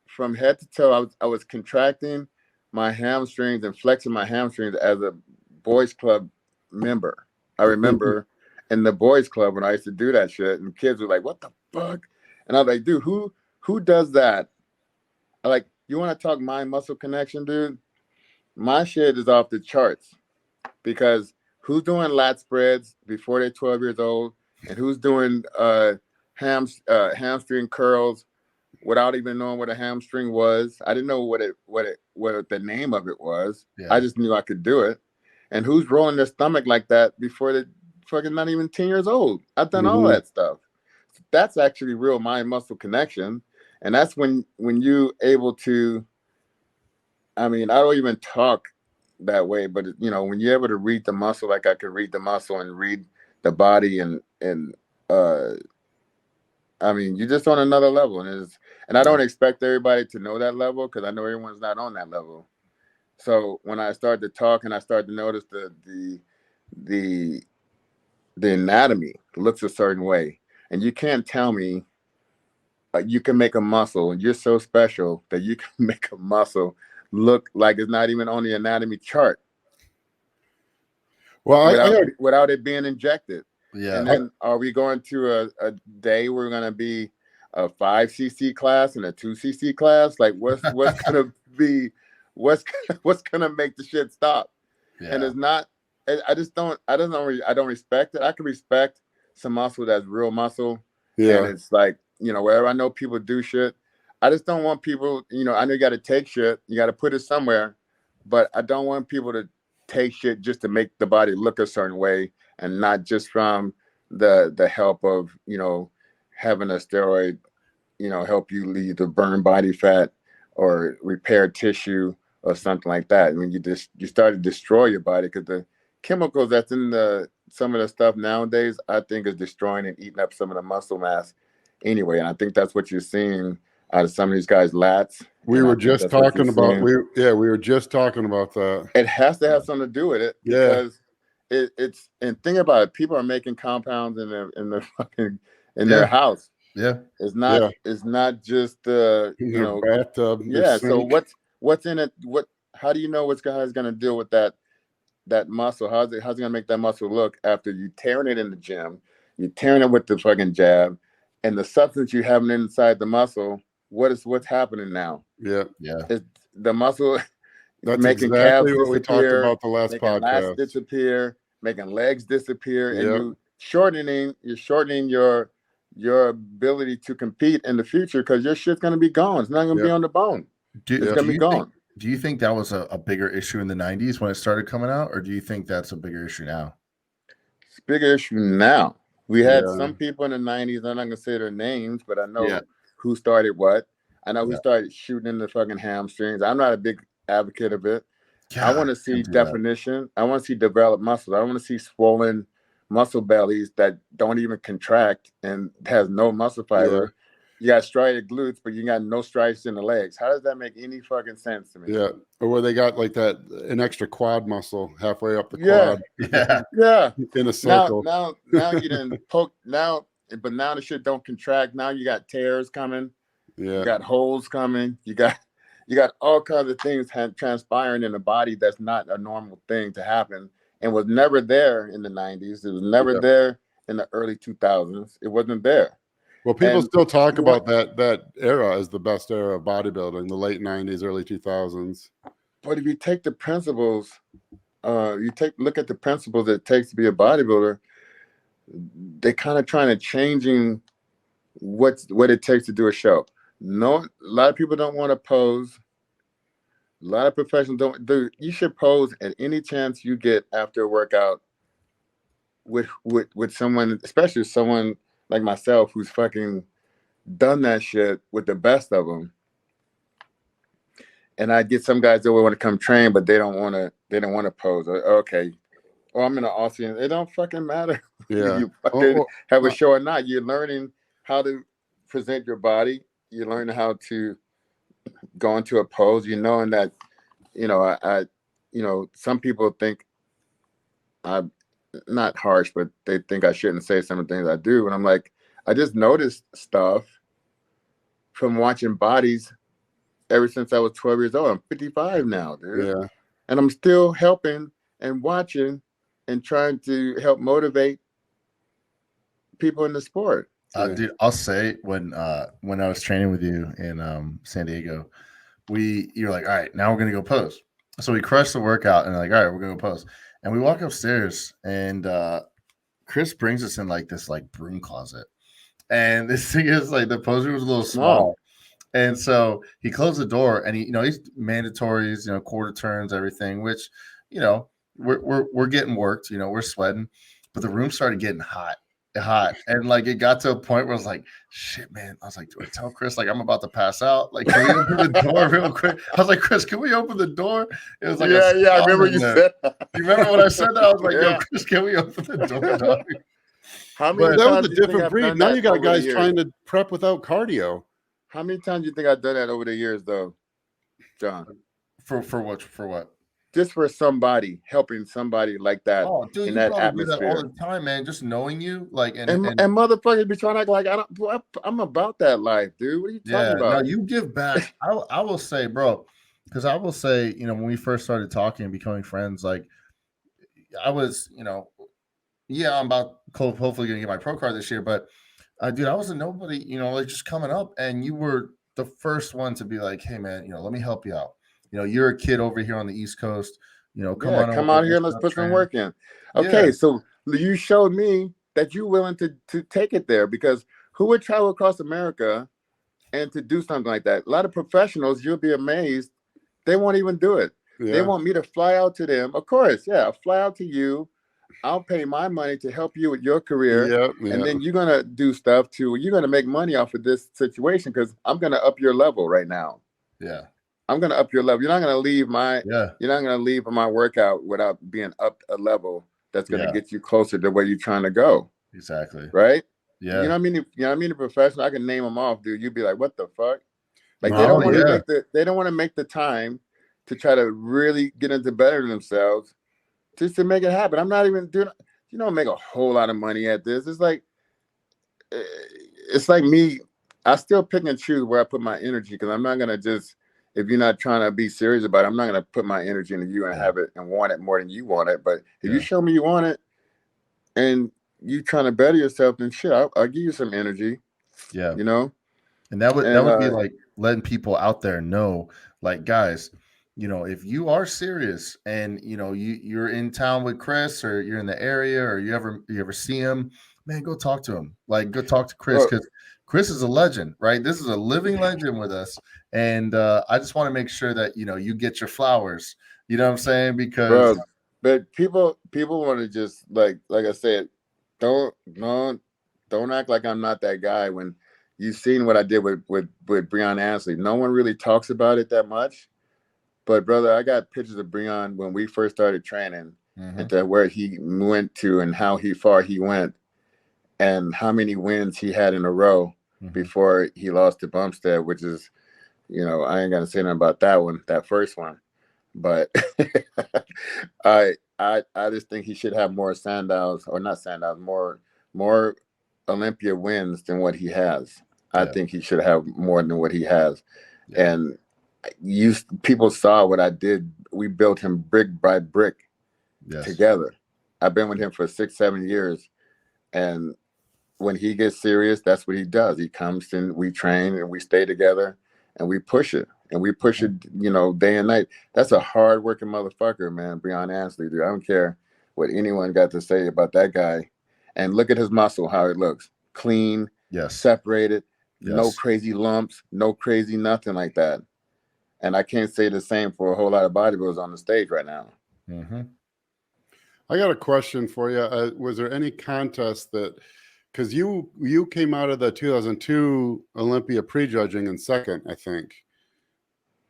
from head to toe. I was contracting my hamstrings and flexing my hamstrings as a boys club member. I remember in the boys club when I used to do that shit, and kids were like, "What the fuck?" And I was like, "Dude, who does that?" Like, you want to talk mind muscle connection, dude? My shit is off the charts because who's doing lat spreads before they're 12 years old, and who's doing hamstring curls without even knowing what a hamstring was? I didn't know what the name of it was. Yeah. I just knew I could do it. And who's rolling their stomach like that before they're fucking not even 10 years old? I've done all that stuff. That's actually real mind muscle connection, and that's when you able to. I mean, I don't even talk that way, but when you're able to read the muscle, like I could read the muscle and read the body, and I mean, you're just on another level, and I don't expect everybody to know that level because I know everyone's not on that level. So when I started to talk and I started to notice the anatomy looks a certain way, and you can't tell me you can make a muscle, and you're so special that you can make a muscle look like it's not even on the anatomy chart. Well, without it being injected. Yeah. And then are we going to a day we're going to be a 5cc class and a 2cc class? Like what's going to be, what's going to make the shit stop? Yeah. And it's not, I don't respect it. I can respect some muscle that's real muscle. Yeah. And it's like, wherever I know people do shit, I just don't want people, I know you got to take shit, you got to put it somewhere, but I don't want people to take shit just to make the body look a certain way and not just from the help of, having a steroid, help you either burn body fat or repair tissue or something like that. When you start to destroy your body, because the chemicals that's in some of the stuff nowadays, I think is destroying and eating up some of the muscle mass anyway. And I think that's what you're seeing out of some of these guys' lats. We were just talking about that. It has to have something to do with it because it's and think about it. People are making compounds in their house. Yeah, it's not just bathtub. Yeah. So what's in it? How do you know what's going to deal with that that muscle? How's it gonna make that muscle look after you tearing it in the gym? You're tearing it with the fucking jab, and the substance you having inside the muscle. What's happening now? Yeah. It's the muscle. That's making exactly calves what we talked disappear, about the last making podcast. lats disappear, making legs disappear, and Yep. you're shortening your ability to compete in the future because your shit's gonna be gone. It's not gonna be on the bone. It's gonna be gone. Do you think that was a bigger issue in the 90s when it started coming out, or do you think that's a bigger issue now? It's a bigger issue now. We had some people in the 90s, I'm not gonna say their names, but I know who started what. I know who started shooting in the fucking hamstrings. I'm not a big advocate of it. I want to see definition. I want to see developed muscles. I want to see swollen muscle bellies that don't even contract and has no muscle fiber. You got striated glutes, but you got no stripes in the legs. How does that make any fucking sense to me? Yeah. Or where they got like an extra quad muscle halfway up the quad. Yeah. In a circle. Now you didn't poke but now the shit don't contract. Now you got tears coming. Yeah. You got holes coming. You got all kinds of things transpiring in the body that's not a normal thing to happen and was never there in the 90s. It was never there in the early 2000s. It wasn't there. Well, people still talk about that era as the best era of bodybuilding, the late 90s, early 2000s. But if you take the principles, look at the principles that it takes to be a bodybuilder, they kind of trying to changing what it takes to do a show. No, a lot of people don't want to pose. A lot of professionals don't do. You should pose at any chance you get after a workout with someone, especially someone like myself who's fucking done that shit with the best of them. And I get some guys that want to come train, but they don't want to pose. Okay. Or I'm in an audience. It don't fucking matter. Yeah. You fucking have a show or not. You're learning how to present your body. You're learning how to go into a pose. You knowing that, I some people think I'm not harsh, but they think I shouldn't say some of the things I do. And I'm like, I just noticed stuff from watching bodies ever since I was 12 years old. I'm 55 now, dude. Yeah. And I'm still helping and watching and trying to help motivate people in the sport. Dude, I'll say when I was training with you in San Diego, you're like, all right, now we're gonna go pose. So we crushed the workout and like, all right, we're gonna go pose. And we walk upstairs and Chris brings us in like this like broom closet. And this thing is like the pose room was a little small. And so he closed the door and he's mandatories, quarter turns, everything, which, we're getting worked, we're sweating, but the room started getting hot. And like it got to a point where I was like, shit, man. I was like, do I tell Chris like I'm about to pass out? Like, can we open the door real quick? I was like, Chris, can we open the door? It was like, I remember you said that. You remember when I said that? I was like, yo, Chris, can we open the door, dog? That was a different breed. Now you got guys trying to prep without cardio. How many times do you think I've done that over the years, though, John? For what? For what? Just for somebody, helping somebody like that. Oh, dude, in you that probably atmosphere. Do that all the time, man. Just knowing you, like, and motherfuckers be trying to act like I'm about that life, dude. What are you talking about? No, you give back. I will say, bro, because I will say, when we first started talking and becoming friends, like, I was, I'm about hopefully gonna get my pro card this year, but dude, I was a nobody, like just coming up, and you were the first one to be like, hey man, let me help you out. You're a kid over here on the East Coast, come out here and let's put some work in. Okay, so you showed me that you're willing to take it there, because who would travel across America and to do something like that? A lot of professionals, you'll be amazed, they won't even do it. They want me to fly out to them. Of course, fly out to you. I'll pay my money to help you with your career. And then you're going to do stuff you're going to make money off of this situation, because I'm going to up your level right now. Yeah. I'm going to up your level. You're not going to leave you're not going to leave my workout without being up a level that's going to get you closer to where you're trying to go. Exactly. Right? Yeah. You know what I mean? The professional, I can name them off, dude. You'd be like, what the fuck? Like, they don't want to make the time to try to really get into better themselves just to make it happen. I'm not even doing, make a whole lot of money at this. It's like me. I still pick and choose where I put my energy, because I'm not going to just if you're not trying to be serious about it, I'm not going to put my energy into you and have it and want it more than you want it. But if you show me you want it and you trying to better yourself, then shit, I'll give you some energy. Yeah. You know? And that would be like letting people out there know, like, guys, you know, if you are serious and you know you're in town with Chris or you're in the area or you ever see him, man, go talk to him. Like, go talk to Chris, because Chris is a legend, right? This is a living legend with us. And I just want to make sure that, you know, you get your flowers. You know what I'm saying? Because but people want to just like I said, don't act like I'm not that guy. When you've seen what I did with Breon Ansley, no one really talks about it that much. But brother, I got pictures of Breon when we first started training, and to where he went to and how far he went, and how many wins he had in a row before he lost to Bumstead, which is, you know, I ain't gonna say nothing about that first one, but I just think he should have more more Olympia wins than what he has. I think he should have more than what he has, and people saw what I did. We built him brick by brick together. I've been with him for 6-7 years, and when he gets serious, that's what he does. He comes and we train and we stay together and we push it. And we push it, you know, day and night. That's a hard-working motherfucker, man, Breon Ansley, dude. I don't care what anyone got to say about that guy. And look at his muscle, how it looks. Clean, separated, no crazy lumps, no crazy nothing like that. And I can't say the same for a whole lot of bodybuilders on the stage right now. I got a question for you. Was there any contest that, because you came out of the 2002 Olympia prejudging in second, I think,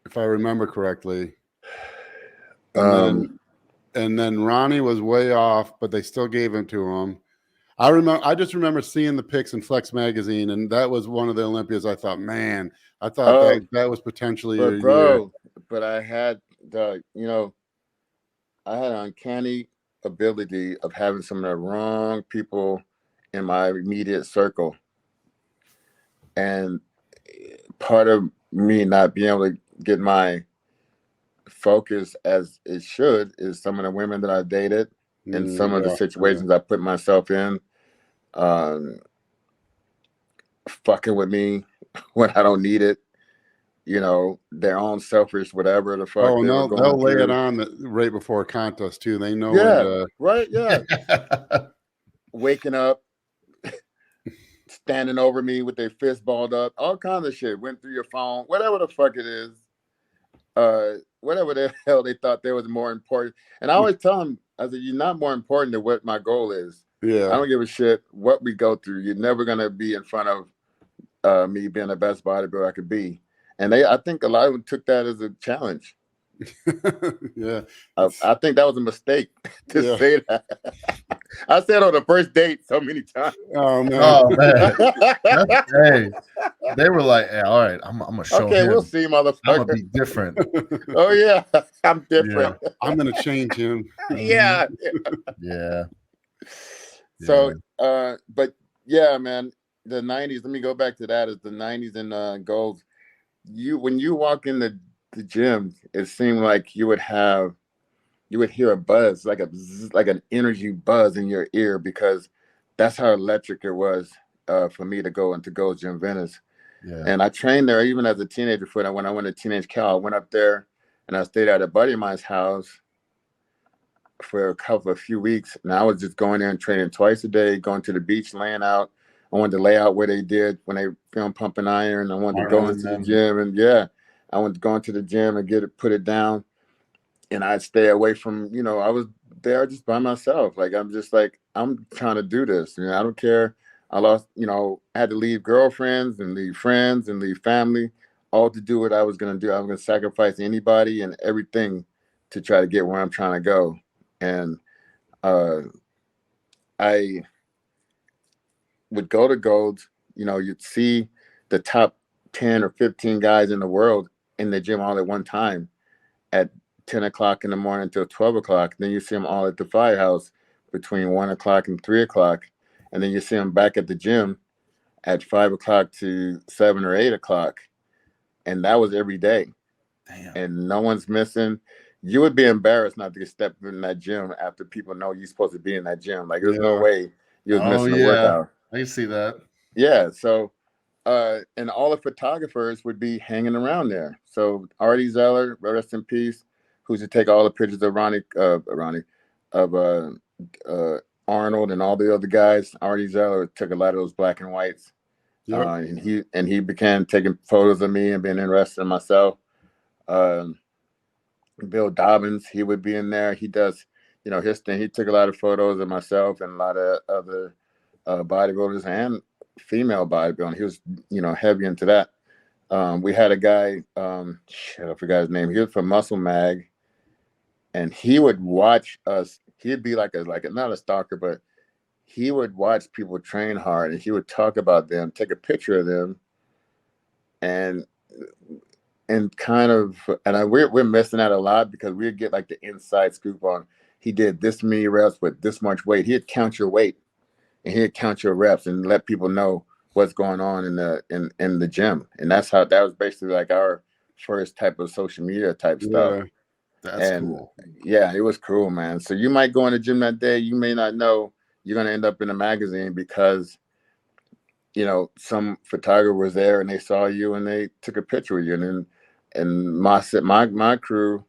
if I remember correctly. And then Ronnie was way off, but they still gave him to him. I just remember seeing the pics in Flex magazine, and that was one of the Olympias. I thought, man, I thought that was potentially your year. But I had I had an uncanny ability of having some of the wrong people in my immediate circle, and part of me not being able to get my focus as it should is some of the women that I dated and some of the situations I put myself in, fucking with me when I don't need it, you know, their own selfish whatever the fuck. Oh no, they'll lay it on right before a contest too. They know waking up, standing over me with their fist balled up, all kinds of shit went through your phone, whatever the fuck it is, whatever the hell they thought they was more important. And I always tell them, I said, you're not more important than what my goal is. I don't give a shit what we go through. You're never gonna be in front of me being the best bodybuilder I could be. And I think a lot of them took that as a challenge. I think that was a mistake to say that. I said on the first date so many times. Oh man. Hey, they were like, hey, all right, I'm gonna show him. Okay, we'll see, motherfucker. I'm gonna be different. Oh yeah, I'm different. I'm gonna change him. Yeah. So but yeah, man, the 90s, let me go back to that, is the 90s and gold. When you walk in the gym, it seemed like you would hear a buzz, like an energy buzz in your ear, because that's how electric it was for me to go into Gold's Gym Venice. And I trained there even as a teenager. When I went to Teenage Cal, I went up there and I stayed at a buddy of mine's house for a few weeks. And I was just going there and training twice a day, going to the beach, laying out. I wanted to lay out where they did when they filmed Pumping Iron. I wanted to go into the gym, and I wanted to go into the gym and put it down. And I'd stay away from, I was there just by myself. Like, I'm just like, I'm trying to do this. I don't care. I lost, I had to leave girlfriends and leave friends and leave family, all to do what I was going to do. I was going to sacrifice anybody and everything to try to get where I'm trying to go. And I would go to Gold's, you'd see the top 10 or 15 guys in the world in the gym all at one time at 10 o'clock in the morning till 12 o'clock. Then you see them all at the firehouse between 1 o'clock and 3 o'clock. And then you see them back at the gym at 5 o'clock to 7 or 8 o'clock. And that was every day. and no one's missing, you would be embarrassed not to get stepped in that gym after people know you're supposed to be in that gym. Like, there's no way you was missing a workout. I can see that. Yeah, so and all the photographers would be hanging around there. So Artie Zeller, rest in peace, who used to take all the pictures of Arnold and all the other guys. Artie Zeller took a lot of those black and whites. Yep. And he began taking photos of me and being interested in myself. Bill Dobbins, he would be in there. He does, his thing. He took a lot of photos of myself and a lot of other bodybuilders and female bodybuilding. He was, heavy into that. We had a guy, I forgot his name. He was from Muscle Mag, and he would watch us. He'd be like not a stalker, but he would watch people train hard, and he would talk about them, take a picture of them, and we're missing out a lot because we'd get like the inside scoop on he did this many reps with this much weight. He'd count your weight and he'd count your reps and let people know what's going on in the gym. And that was basically like our first type of social media type stuff. That's cool. Yeah, it was cool, man. So you might go in the gym that day, you may not know you're going to end up in a magazine because, some photographer was there and they saw you and they took a picture with you. And my crew,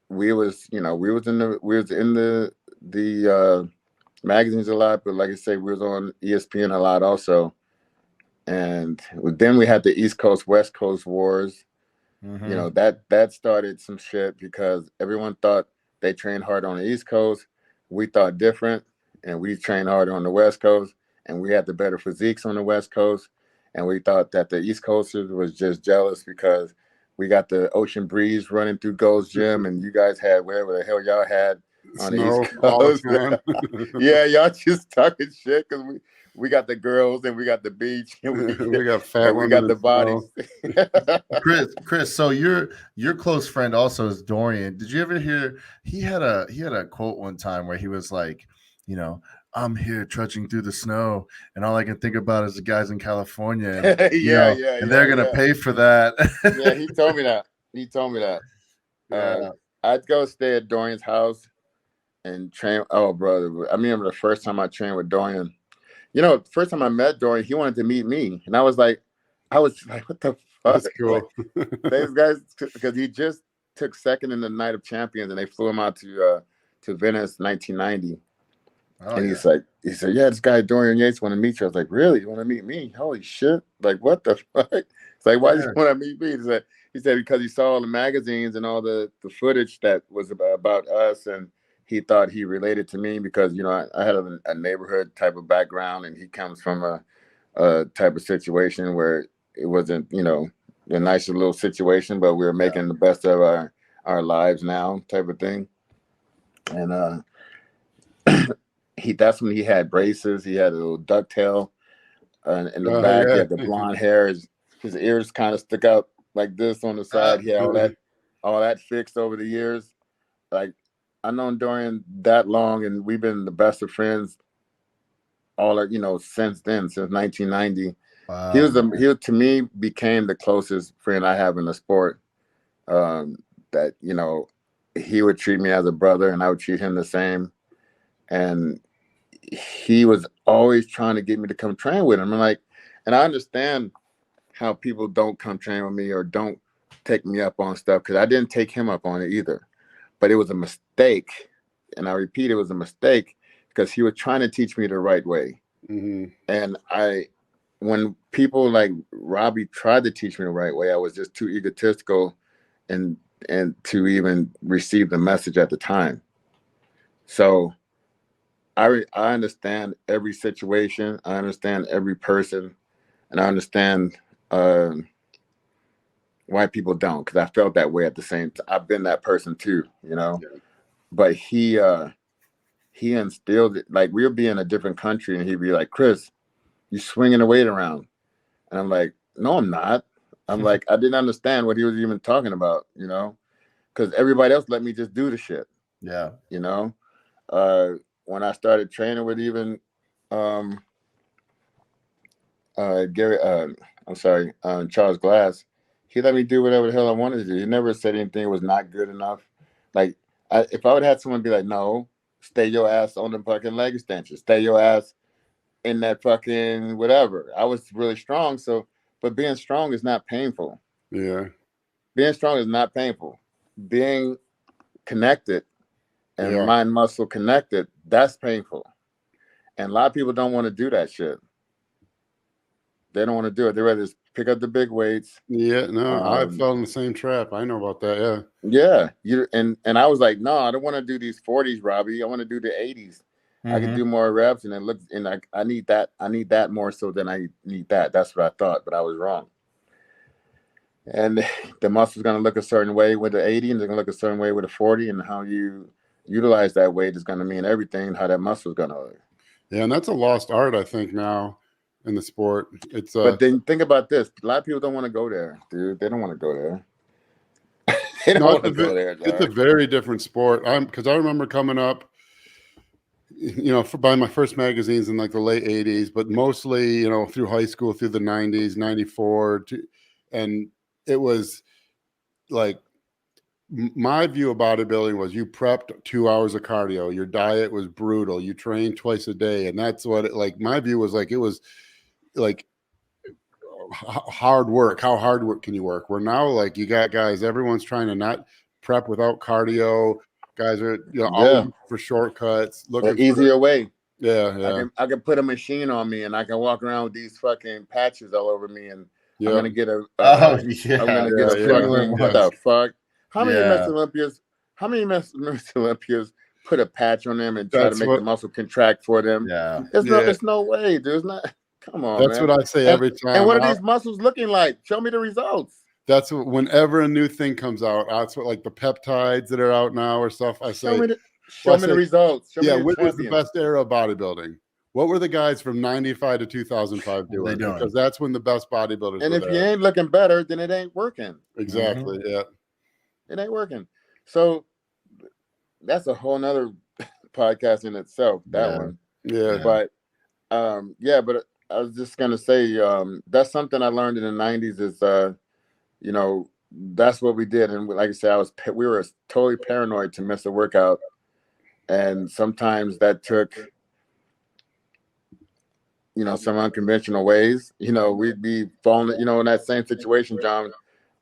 we was in the magazines a lot, but like I say, we was on ESPN a lot also. And then we had the East Coast, West Coast wars. Mm-hmm. That started some shit because everyone thought they trained hard on the East Coast. We thought different, and we trained harder on the West Coast, and we had the better physiques on the West Coast. And we thought that the East Coasters was just jealous because we got the ocean breeze running through Gold's Gym, and you guys had whatever the hell y'all had on the East Coast. Yeah, y'all just talking shit because we got the girls and we got the beach and we got fat women, we got the bodies. Chris, so your close friend also is Dorian. Did you ever hear he had a quote one time where he was like, I'm here trudging through the snow, and all I can think about is the guys in California. And, and they're gonna pay for that. Yeah, he told me that. Yeah. I'd go stay at Dorian's house and train. Oh, brother! I remember the first time I trained with Dorian. First time I met Dorian, he wanted to meet me, and I was like, what the fuck? That's cool. These guys, because he just took second in the Night of Champions, and they flew him out to Venice, 1990. Oh, and he said, yeah, this guy Dorian Yates want to meet you. I was like, really? You want to meet me? Holy shit! Like, what the fuck? It's like, why do you want to meet me? He said because he saw all the magazines and all the footage that was about us, and he thought he related to me because I had a neighborhood type of background, and he comes from a type of situation where it wasn't a nice little situation, but we were making the best of our lives now, type of thing, and that's when he had braces. He had a little ducktail in the back. Yeah. He had the blonde hair. His ears kind of stuck out like this on the side. He had all that fixed over the years. Like, I've known Dorian that long, and we've been the best of friends since then, since 1990. Wow. He to me became the closest friend I have in the sport. That he would treat me as a brother, and I would treat him the same. And he was always trying to get me to come train with him. And I understand how people don't come train with me or don't take me up on stuff, because I didn't take him up on it either. But it was a mistake. And I repeat, it was a mistake because he was trying to teach me the right way. Mm-hmm. And when people like Robbie tried to teach me the right way, I was just too egotistical and to even receive the message at the time. So I understand every situation. I understand every person, and I understand why people don't, because I felt that way at the same time. I've been that person too, Yeah. But he instilled it. Like, we'll be in a different country, and he'd be like, Chris, you swinging the weight around. And I'm like, no, I'm not. I'm like, I didn't understand what he was even talking about, because everybody else let me just do the shit. Yeah. When I started training with even Gary, Charles Glass, he let me do whatever the hell I wanted to do. He never said anything was not good enough. Like, if I would have had someone be like, no, stay your ass on the fucking leg extension, stay your ass in that fucking whatever. I was really strong, but being strong is not painful. Yeah. Being strong is not painful. Being connected and mind muscle connected, that's painful. And a lot of people don't want to do that shit. They don't want to do it. They rather just pick up the big weights. Yeah, no, I fell in the same trap. I know about that. Yeah. And I was like, no, I don't want to do these 40s, Robbie. I want to do the 80s. Mm-hmm. I can do more reps, and I need that. I need that more so than I need that. That's what I thought, but I was wrong. And the muscle's going to look a certain way with the 80, and they're going to look a certain way with the 40, and how you utilize that weight is going to mean everything, how that muscle is going to look. Yeah, and that's a lost art, I think, now in the sport. It's but then think about this. A lot of people don't want to go there, dude. They don't want to go there. They don't want to go there. It's a very different sport. Because I remember coming up, buying my first magazines in like the late 80s, but mostly, through high school, through the 90s, 94, and it was like, my view of bodybuilding was you prepped 2 hours of cardio. Your diet was brutal. You trained twice a day. And that's what my view was like, it was like hard work. How hard work can you work? Where now, like, you got guys, everyone's trying to not prep without cardio. Guys are, all for shortcuts, looking an easier way. Yeah. I can put a machine on me, and I can walk around with these fucking patches all over me, and I'm gonna get a. I'm gonna get a fucking what the fuck? How many Miss Olympias put a patch on them and try to make the muscle contract for them? Yeah, there's no way. There's not. Come on, that's man. What I say every time. And what are these muscles looking like? Show me the results. That's whenever a new thing comes out. That's what, like the peptides that are out now or stuff. I say, show me the results. What was the best era of bodybuilding? What were the guys from 95 to 2005 doing? Because that's when the best bodybuilders. And if you ain't looking better, then it ain't working. Exactly. Mm-hmm. Yeah. It ain't working. So that's a whole nother podcast in itself. That one. Yeah. But but I was just gonna say that's something I learned in the 90s is that's what we did. And like I said, we were totally paranoid to miss a workout. And sometimes that took some unconventional ways. We'd be falling, in that same situation, John.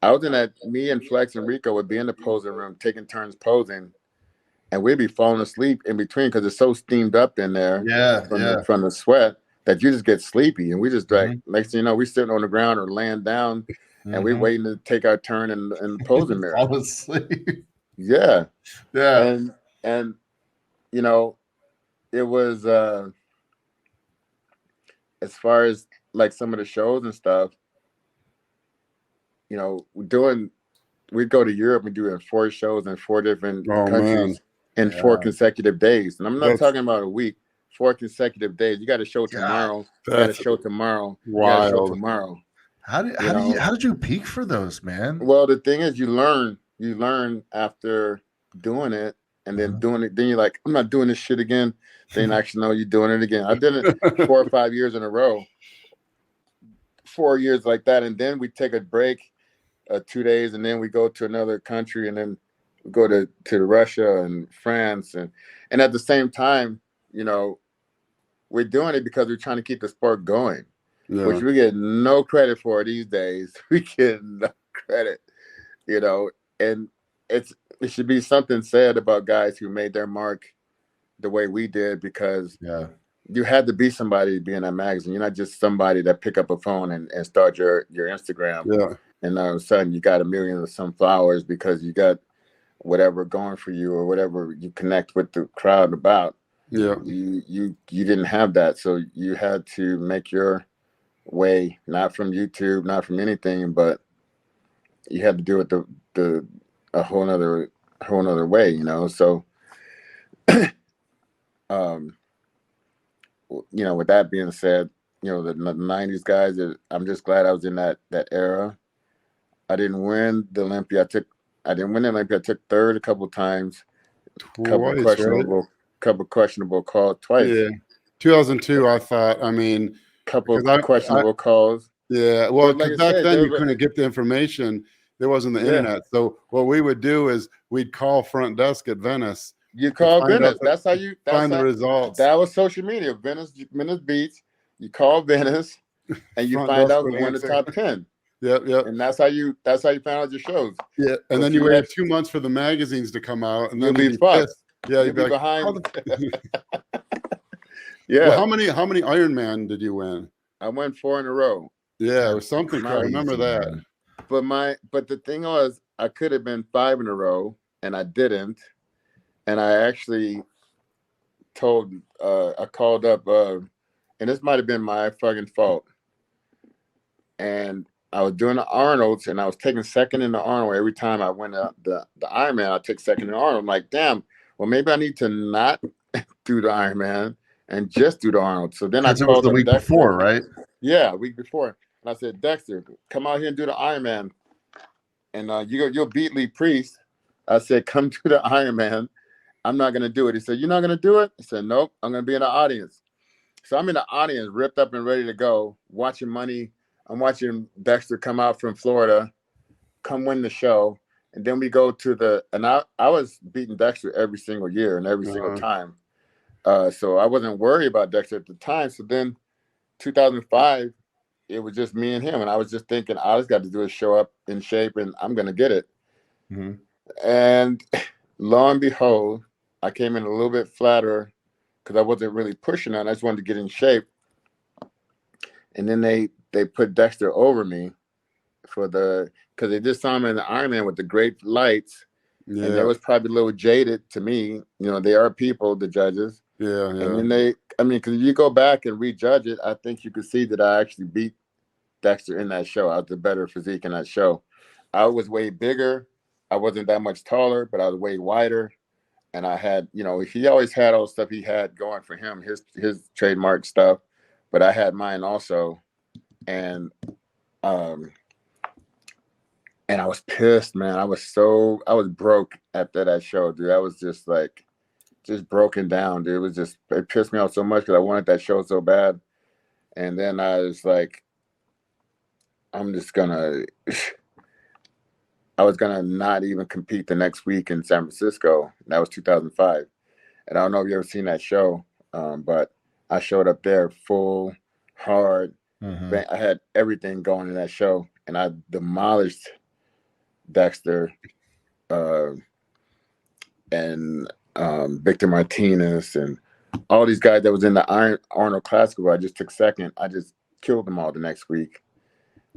I was in that, me and Flex and Rico would be in the posing room taking turns posing, and we'd be falling asleep in between because it's so steamed up in there from the sweat that you just get sleepy. And we just next thing you know, we sitting on the ground or laying down and we're waiting to take our turn in the posing mirror. Fall asleep. Yeah. And it was as far as like some of the shows and stuff, we'd go to Europe and do 4 shows in 4 different countries in 4 consecutive days. And I'm not talking about a week, 4 consecutive days. You got to show tomorrow. You got to show tomorrow. Wild. You got to show tomorrow. How did you peak for those, man? Well, the thing is, you learn after doing it, and then doing it. Then you're like, I'm not doing this shit again. Then actually, no, you're doing it again. I did it 4 or 5 years in a row. 4 years like that, and then we take a break, 2 days, and then we go to another country, and then we go to Russia and France, and at the same time, we're doing it because we're trying to keep the sport going, which we get no credit for these days. We get no credit, and it should be something said about guys who made their mark the way we did, because you had to be somebody to be in that magazine. You're not just somebody that pick up a phone and start your Instagram. Yeah. And all of a sudden you got 1 million or some followers because you got whatever going for you or whatever you connect with the crowd about. Yeah. You didn't have that. So you had to make your way, not from YouTube, not from anything, but you had to do it a whole nother way, So with that being said, the 90s guys, I'm just glad I was in that era. I didn't win the Olympia. I didn't win the Olympia. I took third a couple times. Couple questionable calls twice. Yeah. 2002, I thought, couple questionable calls. Yeah, well, like because back then you couldn't get the information. There wasn't the internet. So what we would do is we'd call front desk at Venice. You call Venice. That's how you find the results. That was social media. Venice Beach. You call Venice, and you find out who won the top 10. Yep. And that's how you found out your shows. Yeah, and then you waited 2 months for the magazines to come out, and then you'll be fucked. Yeah, you'll be like, behind. Yeah. Well, how many Ironman did you win? I won 4 in a row. Yeah, it was something. I remember that. But the thing was, I could have been 5 in a row, and I didn't. And I actually I called up, and this might have been my fucking fault. And I was doing the Arnold's, and I was taking second in the Arnold every time I went the Ironman. I took second in the Arnold. I'm like, damn. Well, maybe I need to not do the Ironman and just do the Arnold. So then I called the week Dexter. before, right? Yeah, week before. And I said, Dexter, come out here and do the Ironman, and you'll beat Lee Priest. I said, come do the Ironman. I'm not gonna do it. He said, you're not gonna do it? I said, nope. I'm gonna be in the audience. So I'm in the audience, ripped up and ready to go, watching money. I'm watching Dexter come out from Florida, come win the show. And then we go to I was beating Dexter every single year and every single time. So I wasn't worried about Dexter at the time. So then 2005, it was just me and him. And I was just thinking, all I just got to do is show up in shape and I'm going to get it. Mm-hmm. And lo and behold, I came in a little bit flatter because I wasn't really pushing on. I just wanted to get in shape. And then they put Dexter over me because they just saw him in the Ironman with the great lights. Yeah. And they was probably a little jaded to me. You know, they are people, the judges. Yeah. And then because if you go back and rejudge it, I think you could see that I actually beat Dexter in that show. I was the better physique in that show. I was way bigger. I wasn't that much taller, but I was way wider. And I had, he always had all the stuff he had going for him, his trademark stuff. But I had mine also. And I was pissed, man. I was broke after that show, dude. I was just broken down, dude. It pissed me off so much because I wanted that show so bad. And then I was like, I was gonna not even compete the next week in San Francisco. That was 2005. And I don't know if you ever seen that show, but I showed up there full, hard. Mm-hmm. I had everything going in that show, and I demolished Dexter and Victor Martinez and all these guys that was in the Arnold Classic where I just took second. I just killed them all the next week.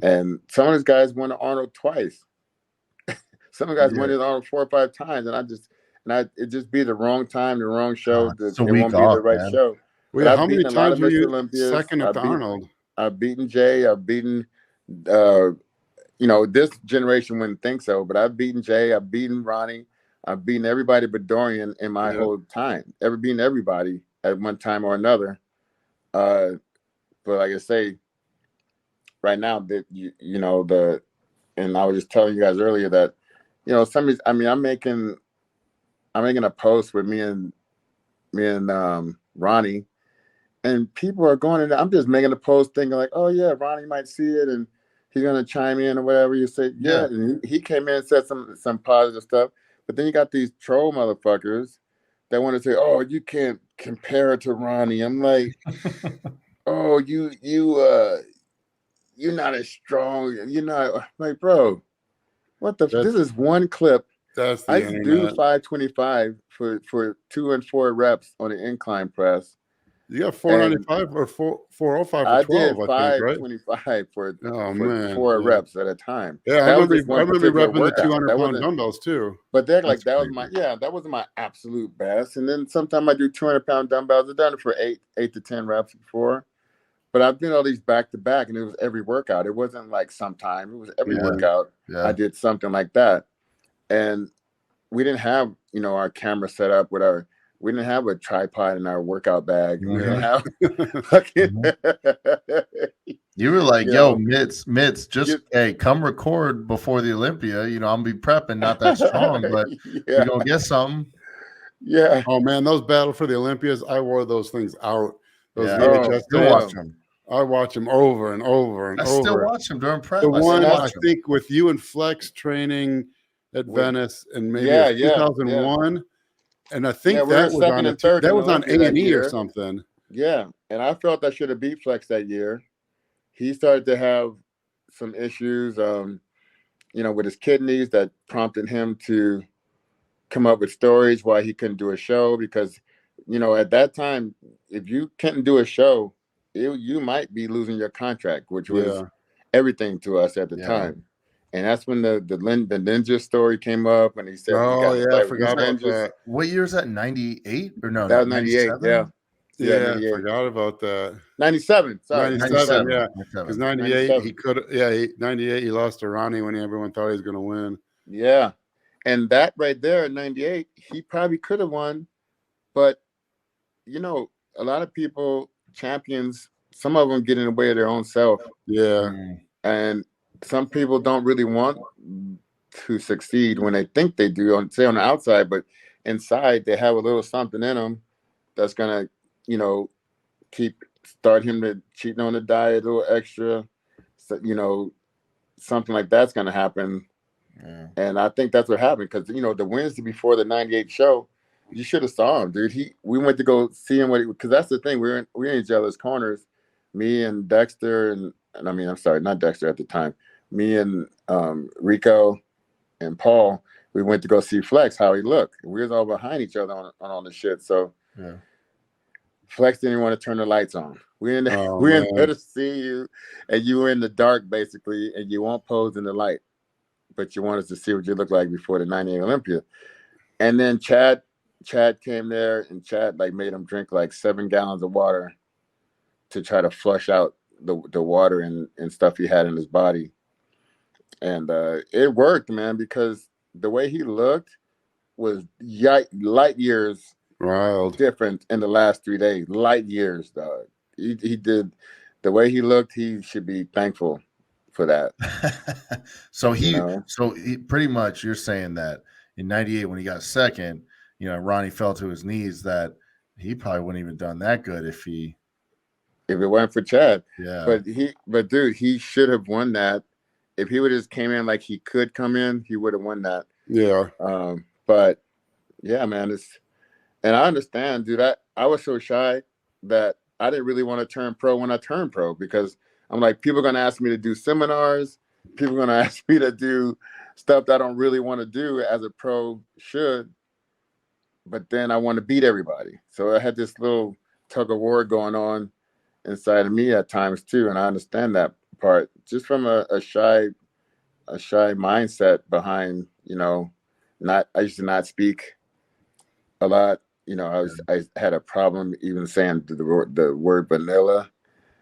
And some of those guys won the Arnold twice. Some of the guys won the Arnold 4 or 5 times, and it just be the wrong time, the wrong show. It won't be the right show. Well, how many times were you second at the Arnold? I've beaten Jay. I've beaten, this generation wouldn't think so, but I've beaten Jay. I've beaten Ronnie. I've beaten everybody but Dorian in my whole time. Beaten everybody at one time or another. But like I say, right now that and I was just telling you guys earlier that, I'm making a post with me and Ronnie. And people are going in. I'm just making a post thinking like, oh, yeah, Ronnie might see it and he's going to chime in or whatever. You say, yeah. And he came in and said some positive stuff. But then you got these troll motherfuckers that want to say, oh, you can't compare it to Ronnie. I'm like, oh, you're not as strong. You're not. I'm like, bro, this is one clip. I used to do 525 for 2 and 4 reps on the incline press. You got 495 or 405 for 12, I did 525 for 4 reps at a time. Yeah, I remember repping the 200-pound dumbbells too. But that wasn't my absolute best. And then sometimes I do 200-pound dumbbells. I've done it for 8 to 10 reps before. But I've done all these back to back, and it was every workout. It wasn't like sometime. It was every workout. Yeah. I did something like that. And we didn't have, our camera set up with we didn't have a tripod in our workout bag. We didn't have fucking. You were like, yo, Mitts, hey, come record before the Olympia. I'm gonna be prepping, not that strong, but you're gonna get something. Yeah. Oh man, those battle for the Olympias, I wore those things out. Those watch them. I watch him over and over and over. I still watch him during prep. The one I think with you and Flex training at Venice and maybe 2001, and I think that was on that was on A&E or something. Yeah, and I felt I should have beat Flex that year. He started to have some issues, with his kidneys that prompted him to come up with stories why he couldn't do a show because, at that time, if you couldn't do a show, you might be losing your contract, which was everything to us at the time. And that's when the ninja story came up, and he said, I forgot about that. What year is that? 98 or no? That was 98. Yeah, I forgot about that. 97. Sorry, 97. Yeah, because 98 he could. 98 he lost to Ronnie when everyone thought he was going to win. Yeah, and that right there in 98, he probably could have won, but a lot of people, champions, some of them get in the way of their own self. Yeah, and some people don't really want to succeed when they think they do, on the outside, but inside they have a little something in them that's gonna, start him to cheating on the diet a little extra. So, something like that's gonna happen. Yeah. And I think that's what happened because the Wednesday before the 98 show, you should have saw him, dude. We went to go see him because that's the thing. We're in each other's corners, me and Dexter and I mean, I'm sorry, not Dexter at the time. Me and Rico and Paul, we went to go see Flex, how he looked. We was all behind each other on all the shit. So Flex didn't want to turn the lights on. We're in there to see you, and you were in the dark basically, and you won't pose in the light, but you want us to see what you look like before the 98 Olympia. And then Chad came there, and Chad made him drink 7 gallons of water to try to flush out the water and stuff he had in his body. And it worked, man, because the way he looked was light years different in the last 3 days. Light years, dog. He did the way he looked. He should be thankful for that. So he pretty much, you're saying that in 98 when he got second, Ronnie fell to his knees, that he probably wouldn't even done that good if it weren't for Chad. Yeah. But dude, he should have won that. If he would have just came in like he could come in, he would have won that. Yeah. But yeah, man, and I understand, dude. I was so shy that I didn't really want to turn pro when I turned pro because I'm like, people are gonna ask me to do seminars, people are gonna ask me to do stuff that I don't really want to do as a pro should. But then I want to beat everybody. So I had this little tug of war going on inside of me at times too, and I understand that part just from a shy mindset behind I used to not speak a lot. I had a problem even saying the word vanilla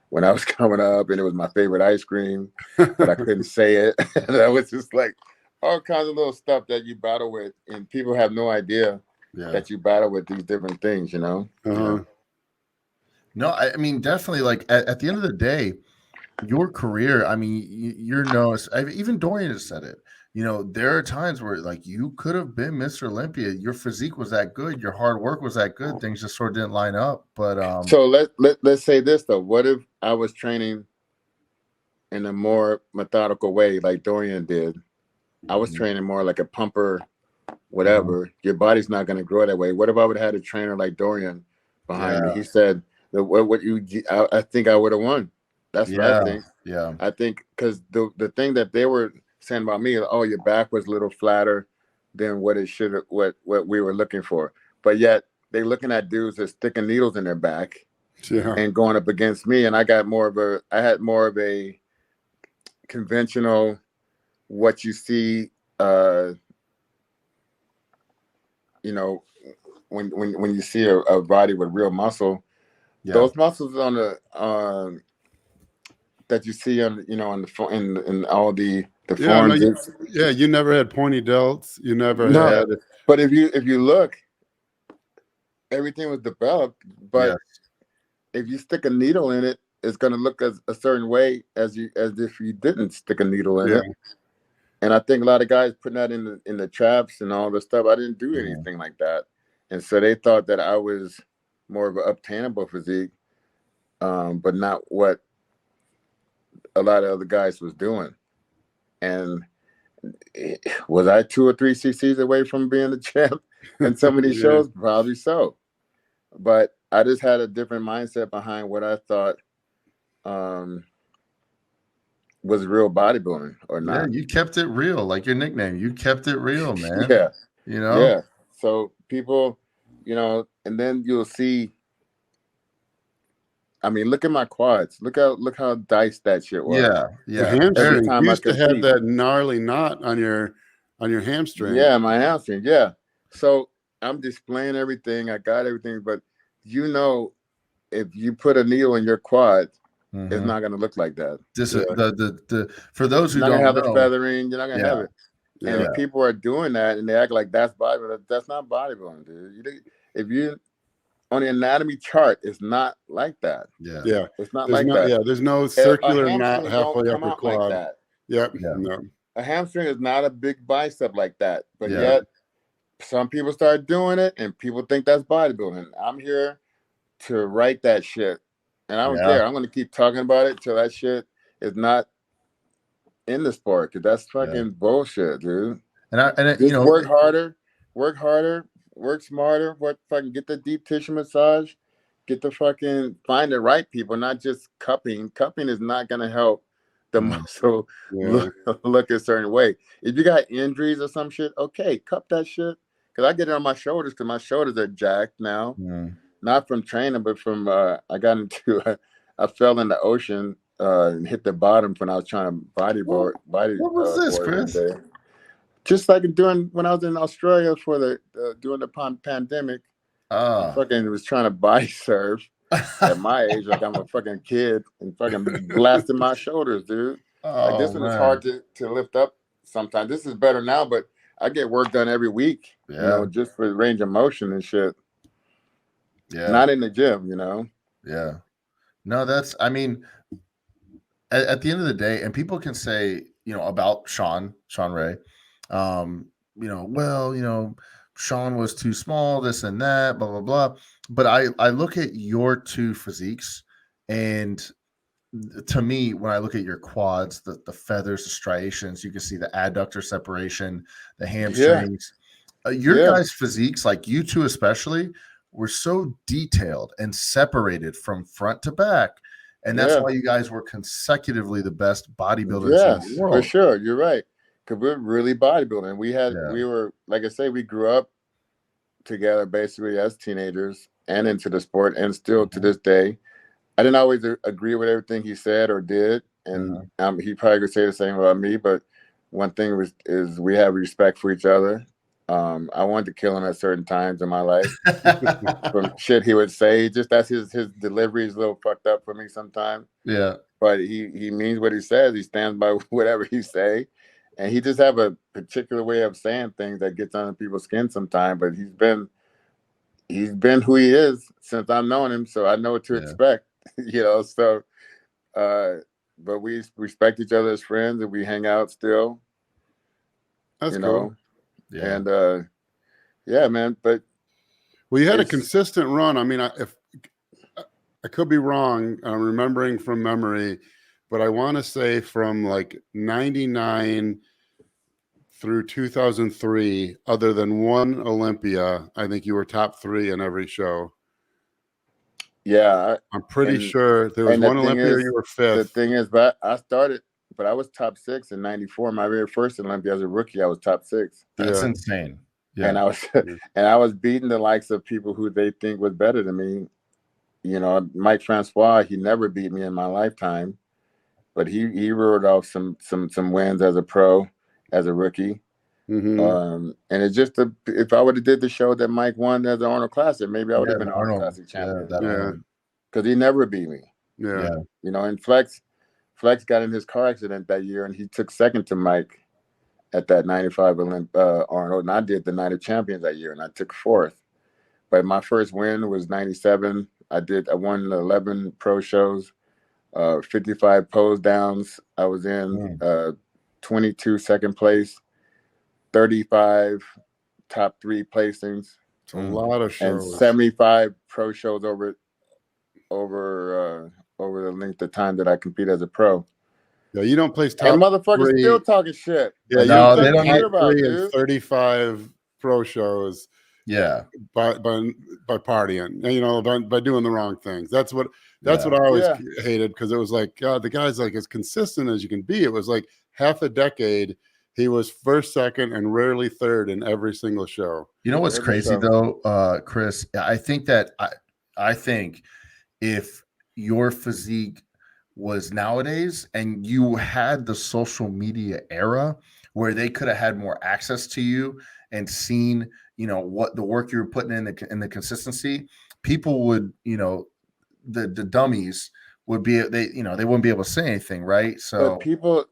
when I was coming up, and it was my favorite ice cream, but I couldn't say it. And I was just all kinds of little stuff that you battle with, and people have no idea that you battle with these different things. Uh-huh. No, I mean, definitely, at the end of the day, your career, I mean, you're even Dorian has said it. There are times where you could have been Mr. Olympia. Your physique was that good. Your hard work was that good. Things just sort of didn't line up. But so let's say this though. What if I was training in a more methodical way like Dorian did? I was training more like a pumper, whatever. Your body's not going to grow that way. What if I would have had a trainer like Dorian behind me? He said, I think I would have won. That's what I think. Yeah. I think because the thing that they were saying about me, your back was a little flatter than what we were looking for. But yet they looking at dudes that's sticking needles in their back and going up against me. And I had more of a conventional, what you see, when you see a body with real muscle, those muscles on the that you see on in all the forms. You never had pointy delts. You never had. But if you look, everything was developed. But if you stick a needle in it, it's going to look as a certain way as if you didn't stick a needle in it. And I think a lot of guys putting that in the traps and all this stuff. I didn't do anything like that, and so they thought that I was more of an obtainable physique, but not what a lot of other guys was doing. And was I 2 or 3 cc's away from being the champ in some of these shows? Probably so. But I just had a different mindset behind what I thought was real bodybuilding or not. Yeah, you kept it real, like your nickname. You kept it real, man. Yeah. You know? Yeah. So people, you know, and then you'll see. I mean, look at my quads. Look how diced that shit was. The hamstring. Every time you used to have that gnarly knot on your hamstring. Yeah, my hamstring. Yeah. So I'm displaying everything. I got everything, but you know, if you put a needle in your quad, it's not going to look like that. For those who don't know, have the feathering, you're not going to have it. Yeah. And if people are doing that and they act like that's bodybuilding, that's not bodybuilding, dude. If you on the anatomy chart, it's not like that. Yeah. It's not there's like that. Yeah, there's no circular knot halfway up your quad. Like that. Yep. Yeah. No. A hamstring is not a big bicep like that, but yet some people start doing it and people think that's bodybuilding. I'm here to write that shit, and I don't care. I'm going to keep talking about it till that shit is not in the sport, because that's fucking bullshit, dude. And you know, work harder, work smarter, fucking get the deep tissue massage, get the fucking find the right people, not just cupping. Cupping is not going to help the muscle look a certain way. If you got injuries or some shit, okay, cup that shit. Because I get it on my shoulders, because my shoulders are jacked now. Not from training, but from I got into I fell in the ocean and hit the bottom when I was trying to bodyboard. What was this, Chris? Just like when I was in Australia for during the pandemic. I fucking was trying to body surf at my age, like I'm a fucking kid, and fucking blasting my shoulders, dude. Like this one is hard to lift up sometimes. This is better now, but I get work done every week, you know, just for range of motion and shit. Yeah. Not in the gym, you know? Yeah. No, I mean, at the end of the day, and people can say, you know, about Sean Ray, you know, well, you know, Sean was too small, this and that, blah, blah, blah. But I look at your two physiques, and to me, when I look at your quads, the feathers, the striations, you can see the adductor separation, the hamstrings. Your guys' physiques, like you two especially, were so detailed and separated from front to back. And that's why you guys were consecutively the best bodybuilders in the world. For sure. You're right. Because we're really bodybuilding. We were, like I say, we grew up together basically as teenagers and into the sport, and still to this day. I didn't always agree with everything he said or did. And he probably could say the same about me. But one thing is we have respect for each other. I wanted to kill him at certain times in my life from shit he would say. Just that's his delivery is a little fucked up for me sometimes. Yeah. But he means what he says. He stands by whatever he say. And he just have a particular way of saying things that gets under people's skin sometimes. But he's been who he is since I've known him, so I know what to expect. You know, so but we respect each other as friends, and we hang out still. That's cool. Yeah. And yeah, man. But you had a consistent run. I mean, if I could be wrong, I'm remembering from memory, but I want to say from like 99 through 2003, other than one Olympia, I think you were top 3 in every show. Yeah, I'm pretty sure there was one Olympia you were 5th. The thing is, but I started. But I was top 6 in '94. My very first Olympia as a rookie, I was top 6. That's insane. Yeah. And I was beating the likes of people who they think was better than me. You know, Mike Francois, he never beat me in my lifetime, but he roared off some wins as a pro, as a rookie. And it's just if I would have did the show that Mike won as an Arnold Classic, maybe I would have been Arnold Classic champion. Because he never beat me. Yeah. You know, and Flex got in his car accident that year, and he took second to Mike at that 95 Arnold, and I did the Night of Champions that year, and I took 4th. But my first win was 97. I won 11 pro shows, 55 pose downs. I was in 22 second place, 35 top 3 placings. It's a lot of shows. And 75 pro shows over the length of time that I compete as a pro. Yeah, you don't place top and motherfuckers 3. still talking shit. Yeah, you don't play place top top 3 and 35 pro shows. Yeah, by partying, you know, by doing the wrong things. That's what I always hated, because it was like, God, the guy's like as consistent as you can be. It was like half a decade he was first, second, and rarely third in every single show. You know what's crazy though, Chris? I think that I think if your physique was nowadays and you had the social media era where they could have had more access to you and seen, you know, what the work you were putting in the consistency, people would, you know, the dummies would be, they wouldn't be able to say anything, right? So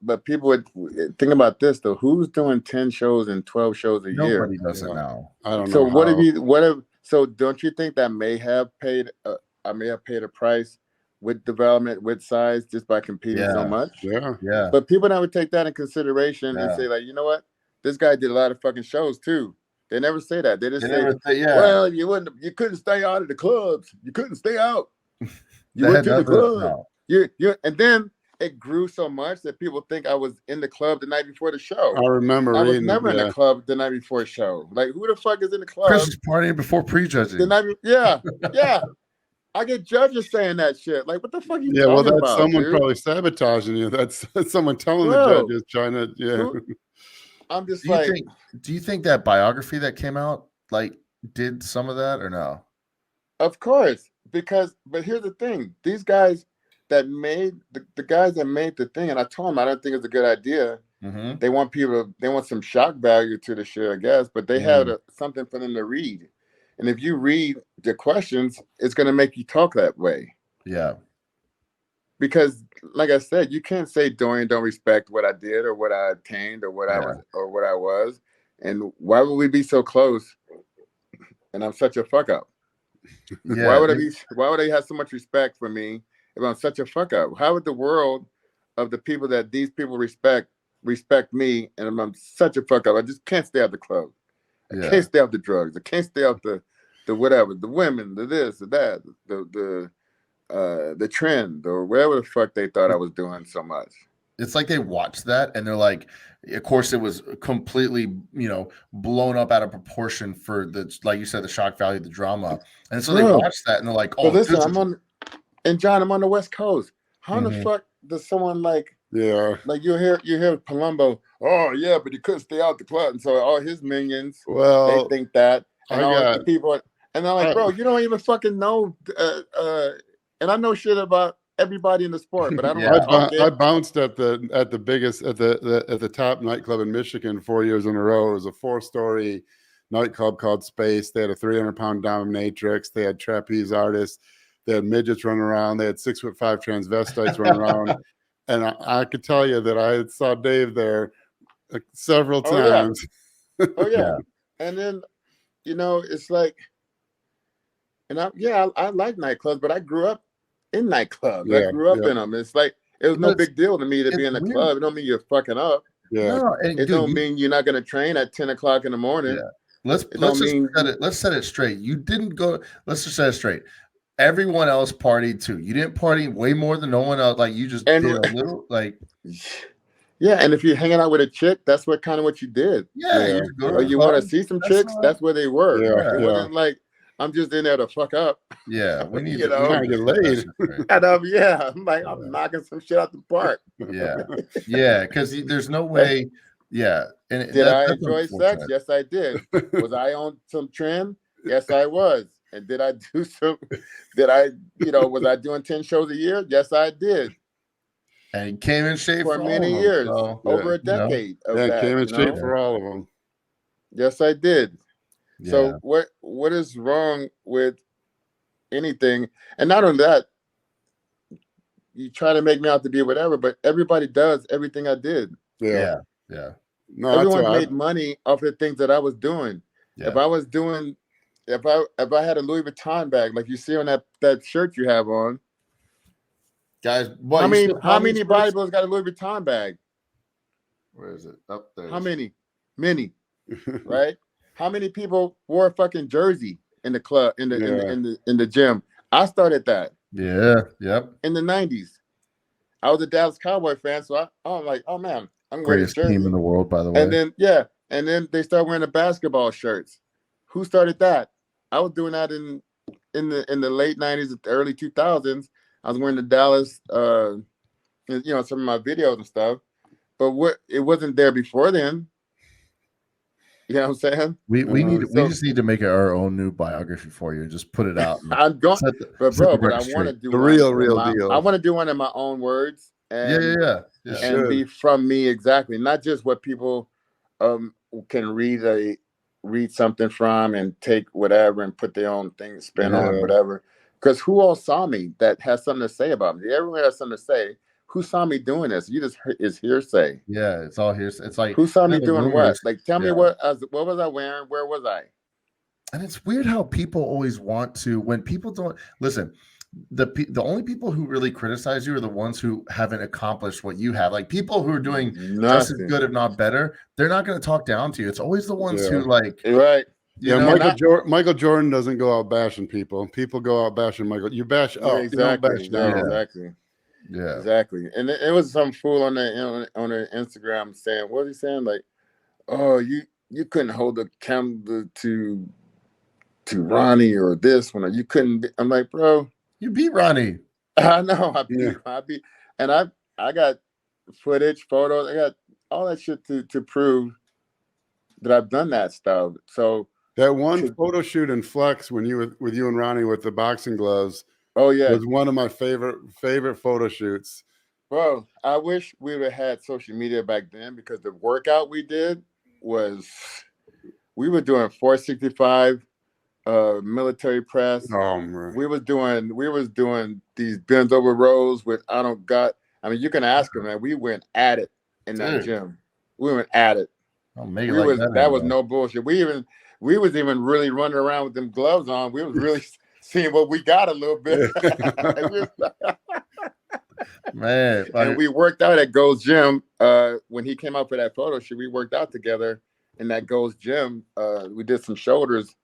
but people would think about this though. Who's doing 10 shows and 12 shows a year? Nobody does it now. I don't know. So so don't you think that may have paid I may have paid a price with development, with size, just by competing so much? Yeah. But people never take that in consideration and say, like, you know what? This guy did a lot of fucking shows too. They never say that. They just say, well, you couldn't stay out of the clubs. You couldn't stay out. You went to the club. And then it grew so much that people think I was in the club the night before the show. I remember I was never in the club the night before the show. Like, who the fuck is in the club? Chris is partying before prejudging. Yeah. I get judges saying that shit. Like, what the fuck are you talking well, that's about, someone dude? Probably sabotaging you. That's someone telling the judges, trying to, I'm just do you think that biography that came out, like, did some of that or no? Of course, but here's the thing. These guys that made, the guys that made the thing, and I told them I don't think it's a good idea. Mm-hmm. They want some shock value to the shit, I guess, but they had something for them to read. And if you read the questions, it's going to make you talk that way. Yeah. Because, like I said, you can't say Dorian don't respect what I did or what I attained or what I was or what I was. And why would we be so close? And I'm such a fuck up. Yeah. Why would they have so much respect for me if I'm such a fuck up? How would the world of the people that these people respect me, and I'm such a fuck up? I just can't stay out the club. I can't stay off the drugs. I can't stay off the whatever, the women, the this, the that, the trend, or whatever the fuck they thought I was doing so much. It's like they watched that and they're like, of course it was completely, blown up out of proportion for the, like you said, the shock value, the drama. And so they watched that and they're like, oh, listen, I'm on the West Coast. How the fuck does someone like you hear Palumbo, oh yeah, but he couldn't stay out the club, and so all his minions, they think that, and the people, and they're like, bro, you don't even fucking know, and I know shit about everybody in the sport, but I don't. I bounced at the biggest at the top nightclub in Michigan 4 years in a row. It was a 4-story nightclub called Space. They had a 300-pound dominatrix. They had trapeze artists. They had midgets running around. They had 6'5" transvestites running around. And I could tell you that I saw Dave there several times. Yeah. And then, it's like, and I like nightclubs, but I grew up in nightclubs. I grew up in them. It's like, it was no big deal to me to be in a club. It don't mean you're fucking up. Yeah. No, don't mean you're not going to train at 10 o'clock in the morning. Yeah. Let's set it straight. You didn't go. Let's just set it straight. Everyone else partied too. You didn't party way more than no one else. Like you just did a little. Like, yeah. And if you're hanging out with a chick, that's what you did. Yeah. Or you want to see some chicks, that's where they were. Yeah. It wasn't like I'm just in there to fuck up. Yeah, we need to get laid. And I'm like, I'm knocking some shit out the park. Yeah, because there's no way. Yeah. And did I enjoy sex? Yes, I did. Was I on some trend? Yes, I was. And did I do some? Was I doing 10 shows a year? Yes, I did. And came in shape for many years, over a decade. Came in shape for all of them. Yes, I did. Yeah. So what is wrong with anything? And not only that, you try to make me out to be whatever, but everybody does everything I did. Yeah. No, everyone made money off the things that I was doing. Yeah. If I had a Louis Vuitton bag, like you see on that shirt you have on, guys, how many bodybuilders got a Louis Vuitton bag? Where is it? Up there. How many? Many, right? How many people wore a fucking jersey in the club in the gym? I started that. Yeah. Yep. In the 90s, I was a Dallas Cowboy fan, so I'm like, oh man, I'm wearing this Greatest jersey. team in the world, by the way. And then they started wearing the basketball shirts. Who started that? I was doing that in the late 90s, early 2000s. I was wearing the Dallas, some of my videos and stuff. But it wasn't there before then. You know what I'm saying? We just need to make our own new biography for you and just put it out. I'm going, but I want to do the real deal. I want to do one in my own words and be from me exactly, not just what people can read something from and take whatever and put their own thing, spin on whatever. Because who all saw me that has something to say about me? Everyone has something to say. Who saw me doing this? You just is hearsay. Yeah, it's all hearsay. It's like, who saw me doing what? Like, tell me what was I wearing? Where was I? And it's weird how people always want to, when people don't listen. The only people who really criticize you are the ones who haven't accomplished what you have. Like people who are doing just as good, if not better, they're not going to talk down to you. It's always the ones who like, right. Michael Jordan doesn't go out bashing people. People go out bashing Michael. You bash up. Exactly. You don't bash down. Exactly. Yeah, exactly. And it was some fool on the Instagram saying, what was he saying? Like, oh, you couldn't hold a candle to Ronnie or this one, or you couldn't. I'm like, bro, you beat Ronnie. I know. I beat, and I got footage, photos. I got all that shit to prove that I've done that stuff. So that one photo shoot in Flex when you were with you and Ronnie with the boxing gloves. Oh yeah, it was one of my favorite photo shoots. Bro, I wish we would have had social media back then, because the workout we did was, we were doing 465 military press. Oh man. We was doing these bends over rows with you can ask them, man. We went at it in that gym. We went at it. That was no bullshit. We was even really running around with them gloves on. We was really seeing what we got a little bit. Man, and we worked out at Gold's Gym. When he came out for that photo shoot, we worked out together in that Gold's Gym. We did some shoulders,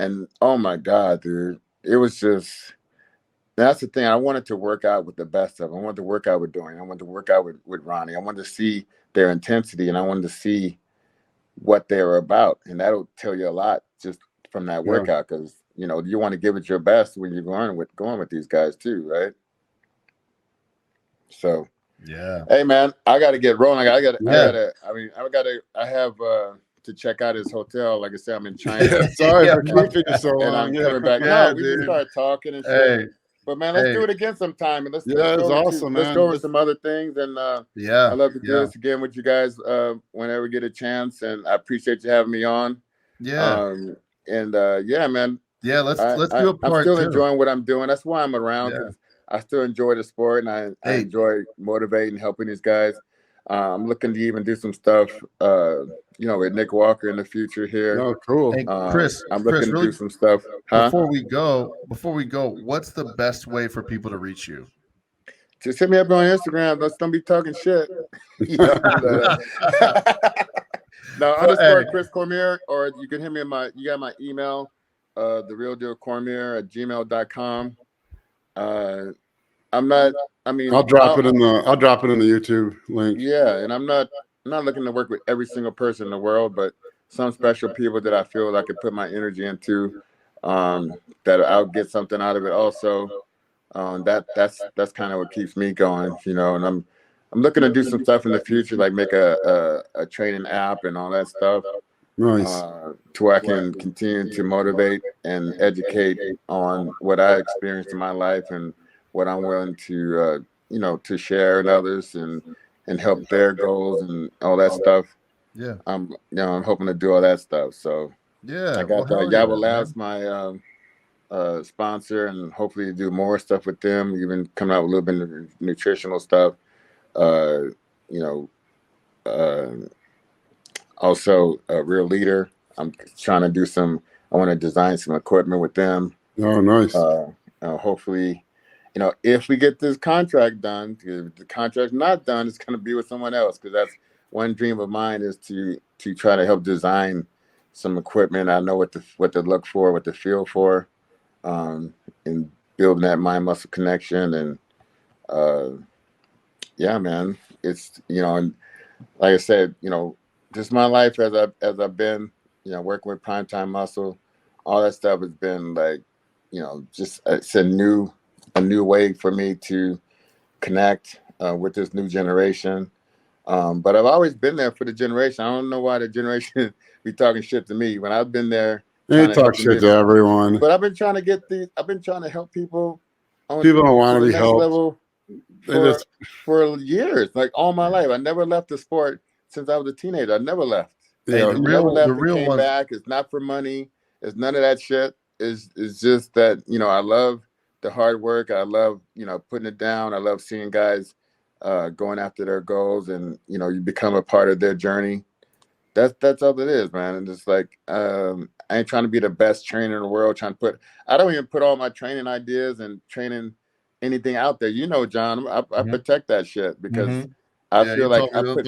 and oh my God, dude, it was just, that's the thing. I wanted to work out with the best of them. I wanted to work out with Dorian. I wanted to work out with Ronnie. I wanted to see their intensity, and I wanted to see what they were about, and that'll tell you a lot just from that workout, because you want to give it your best when you're going with these guys too, right? So hey man, I got to get rolling. I have to check out his hotel. Like I said, I'm in China. Sorry for keeping you so long. And I'm coming back. No, we just started talking and shit. But man, let's do it again sometime. And let's go over some other things. And I love to do this again with you guys whenever we get a chance. And I appreciate you having me on. Yeah. Man. Yeah, let's do a part. I'm still enjoying what I'm doing. That's why I'm around. I still enjoy the sport, and I enjoy motivating, helping these guys. I'm looking to even do some stuff, with Nick Walker in the future here. Oh, cool. Hey, Chris, I'm looking to do some stuff. Before we go, what's the best way for people to reach you? Just hit me up on Instagram. Don't be talking shit. No, _Chris Cormier, or you can hit me you got my email, therealdealcormier@gmail.com. I'll drop it in the YouTube link. Yeah, and I'm not looking to work with every single person in the world, but some special people that I feel I could put my energy into, that I'll get something out of it also. That's kind of what keeps me going, and I'm looking to do some stuff in the future, like make a training app and all that stuff. Nice. To where I can continue to motivate and educate on what I experienced in my life and what I'm willing to, to share with others and help their goals and all that stuff. Yeah. I'm hoping to do all that stuff. So I got Yabba Labs, my sponsor, and hopefully do more stuff with them, even coming out with a little bit of nutritional stuff. Also a Real Leader. I'm trying to do I want to design some equipment with them. Oh, nice. Hopefully, if we get this contract done, if the contract's not done, it's going to be with someone else, because that's one dream of mine, is to try to help design some equipment. I know what to look for, what to feel for, in building that mind-muscle connection, and yeah, man, it's, and like I said, just my life as I've been, working with Primetime Muscle, all that stuff has been like, just it's a new way for me to connect with this new generation. But I've always been there for the generation. I don't know why the generation be talking shit to me when I've been there. They talk shit to everyone. But I've been trying to help people. People don't want to be helped. Level for years, like all my life. I never left the sport since I was a teenager. I never left. The real came back. It's not for money. It's none of that shit. It's just that, I love the hard work. I love, putting it down. I love seeing guys going after their goals, and you become a part of their journey. That's all it is, man. And it's like I ain't trying to be the best trainer in the world. I don't even put all my training ideas and training anything out there. John, I protect that shit because I feel like I put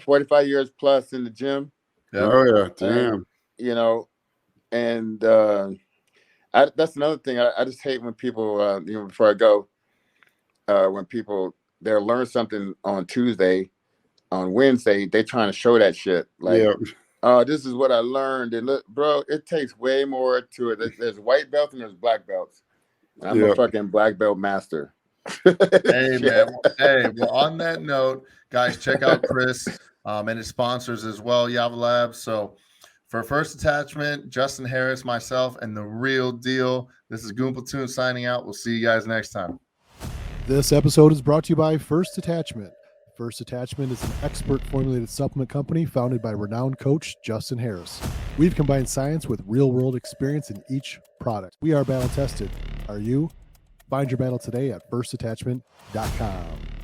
45 years plus in the gym. Yeah. Oh yeah, damn. And that's another thing. I just hate when people, before I go, when people they'll learn something on Tuesday, on Wednesday they trying to show that shit. Like, this is what I learned. And look, bro, it takes way more to it. There's white belts and there's black belts. And I'm a fucking black belt master. Hey man. Well, on that note, guys, check out Chris and his sponsors as well, Yava Labs. So for First Detachment, Justin Harris, myself, and The Real Deal, this is Goon Platoon signing out. We'll see you guys next time. This episode is brought to you by First Detachment. First Detachment is an expert formulated supplement company founded by renowned coach Justin Harris. We've combined science with real-world experience in each product. We are battle-tested. Are you? Find your battle today at firstdetachment.com.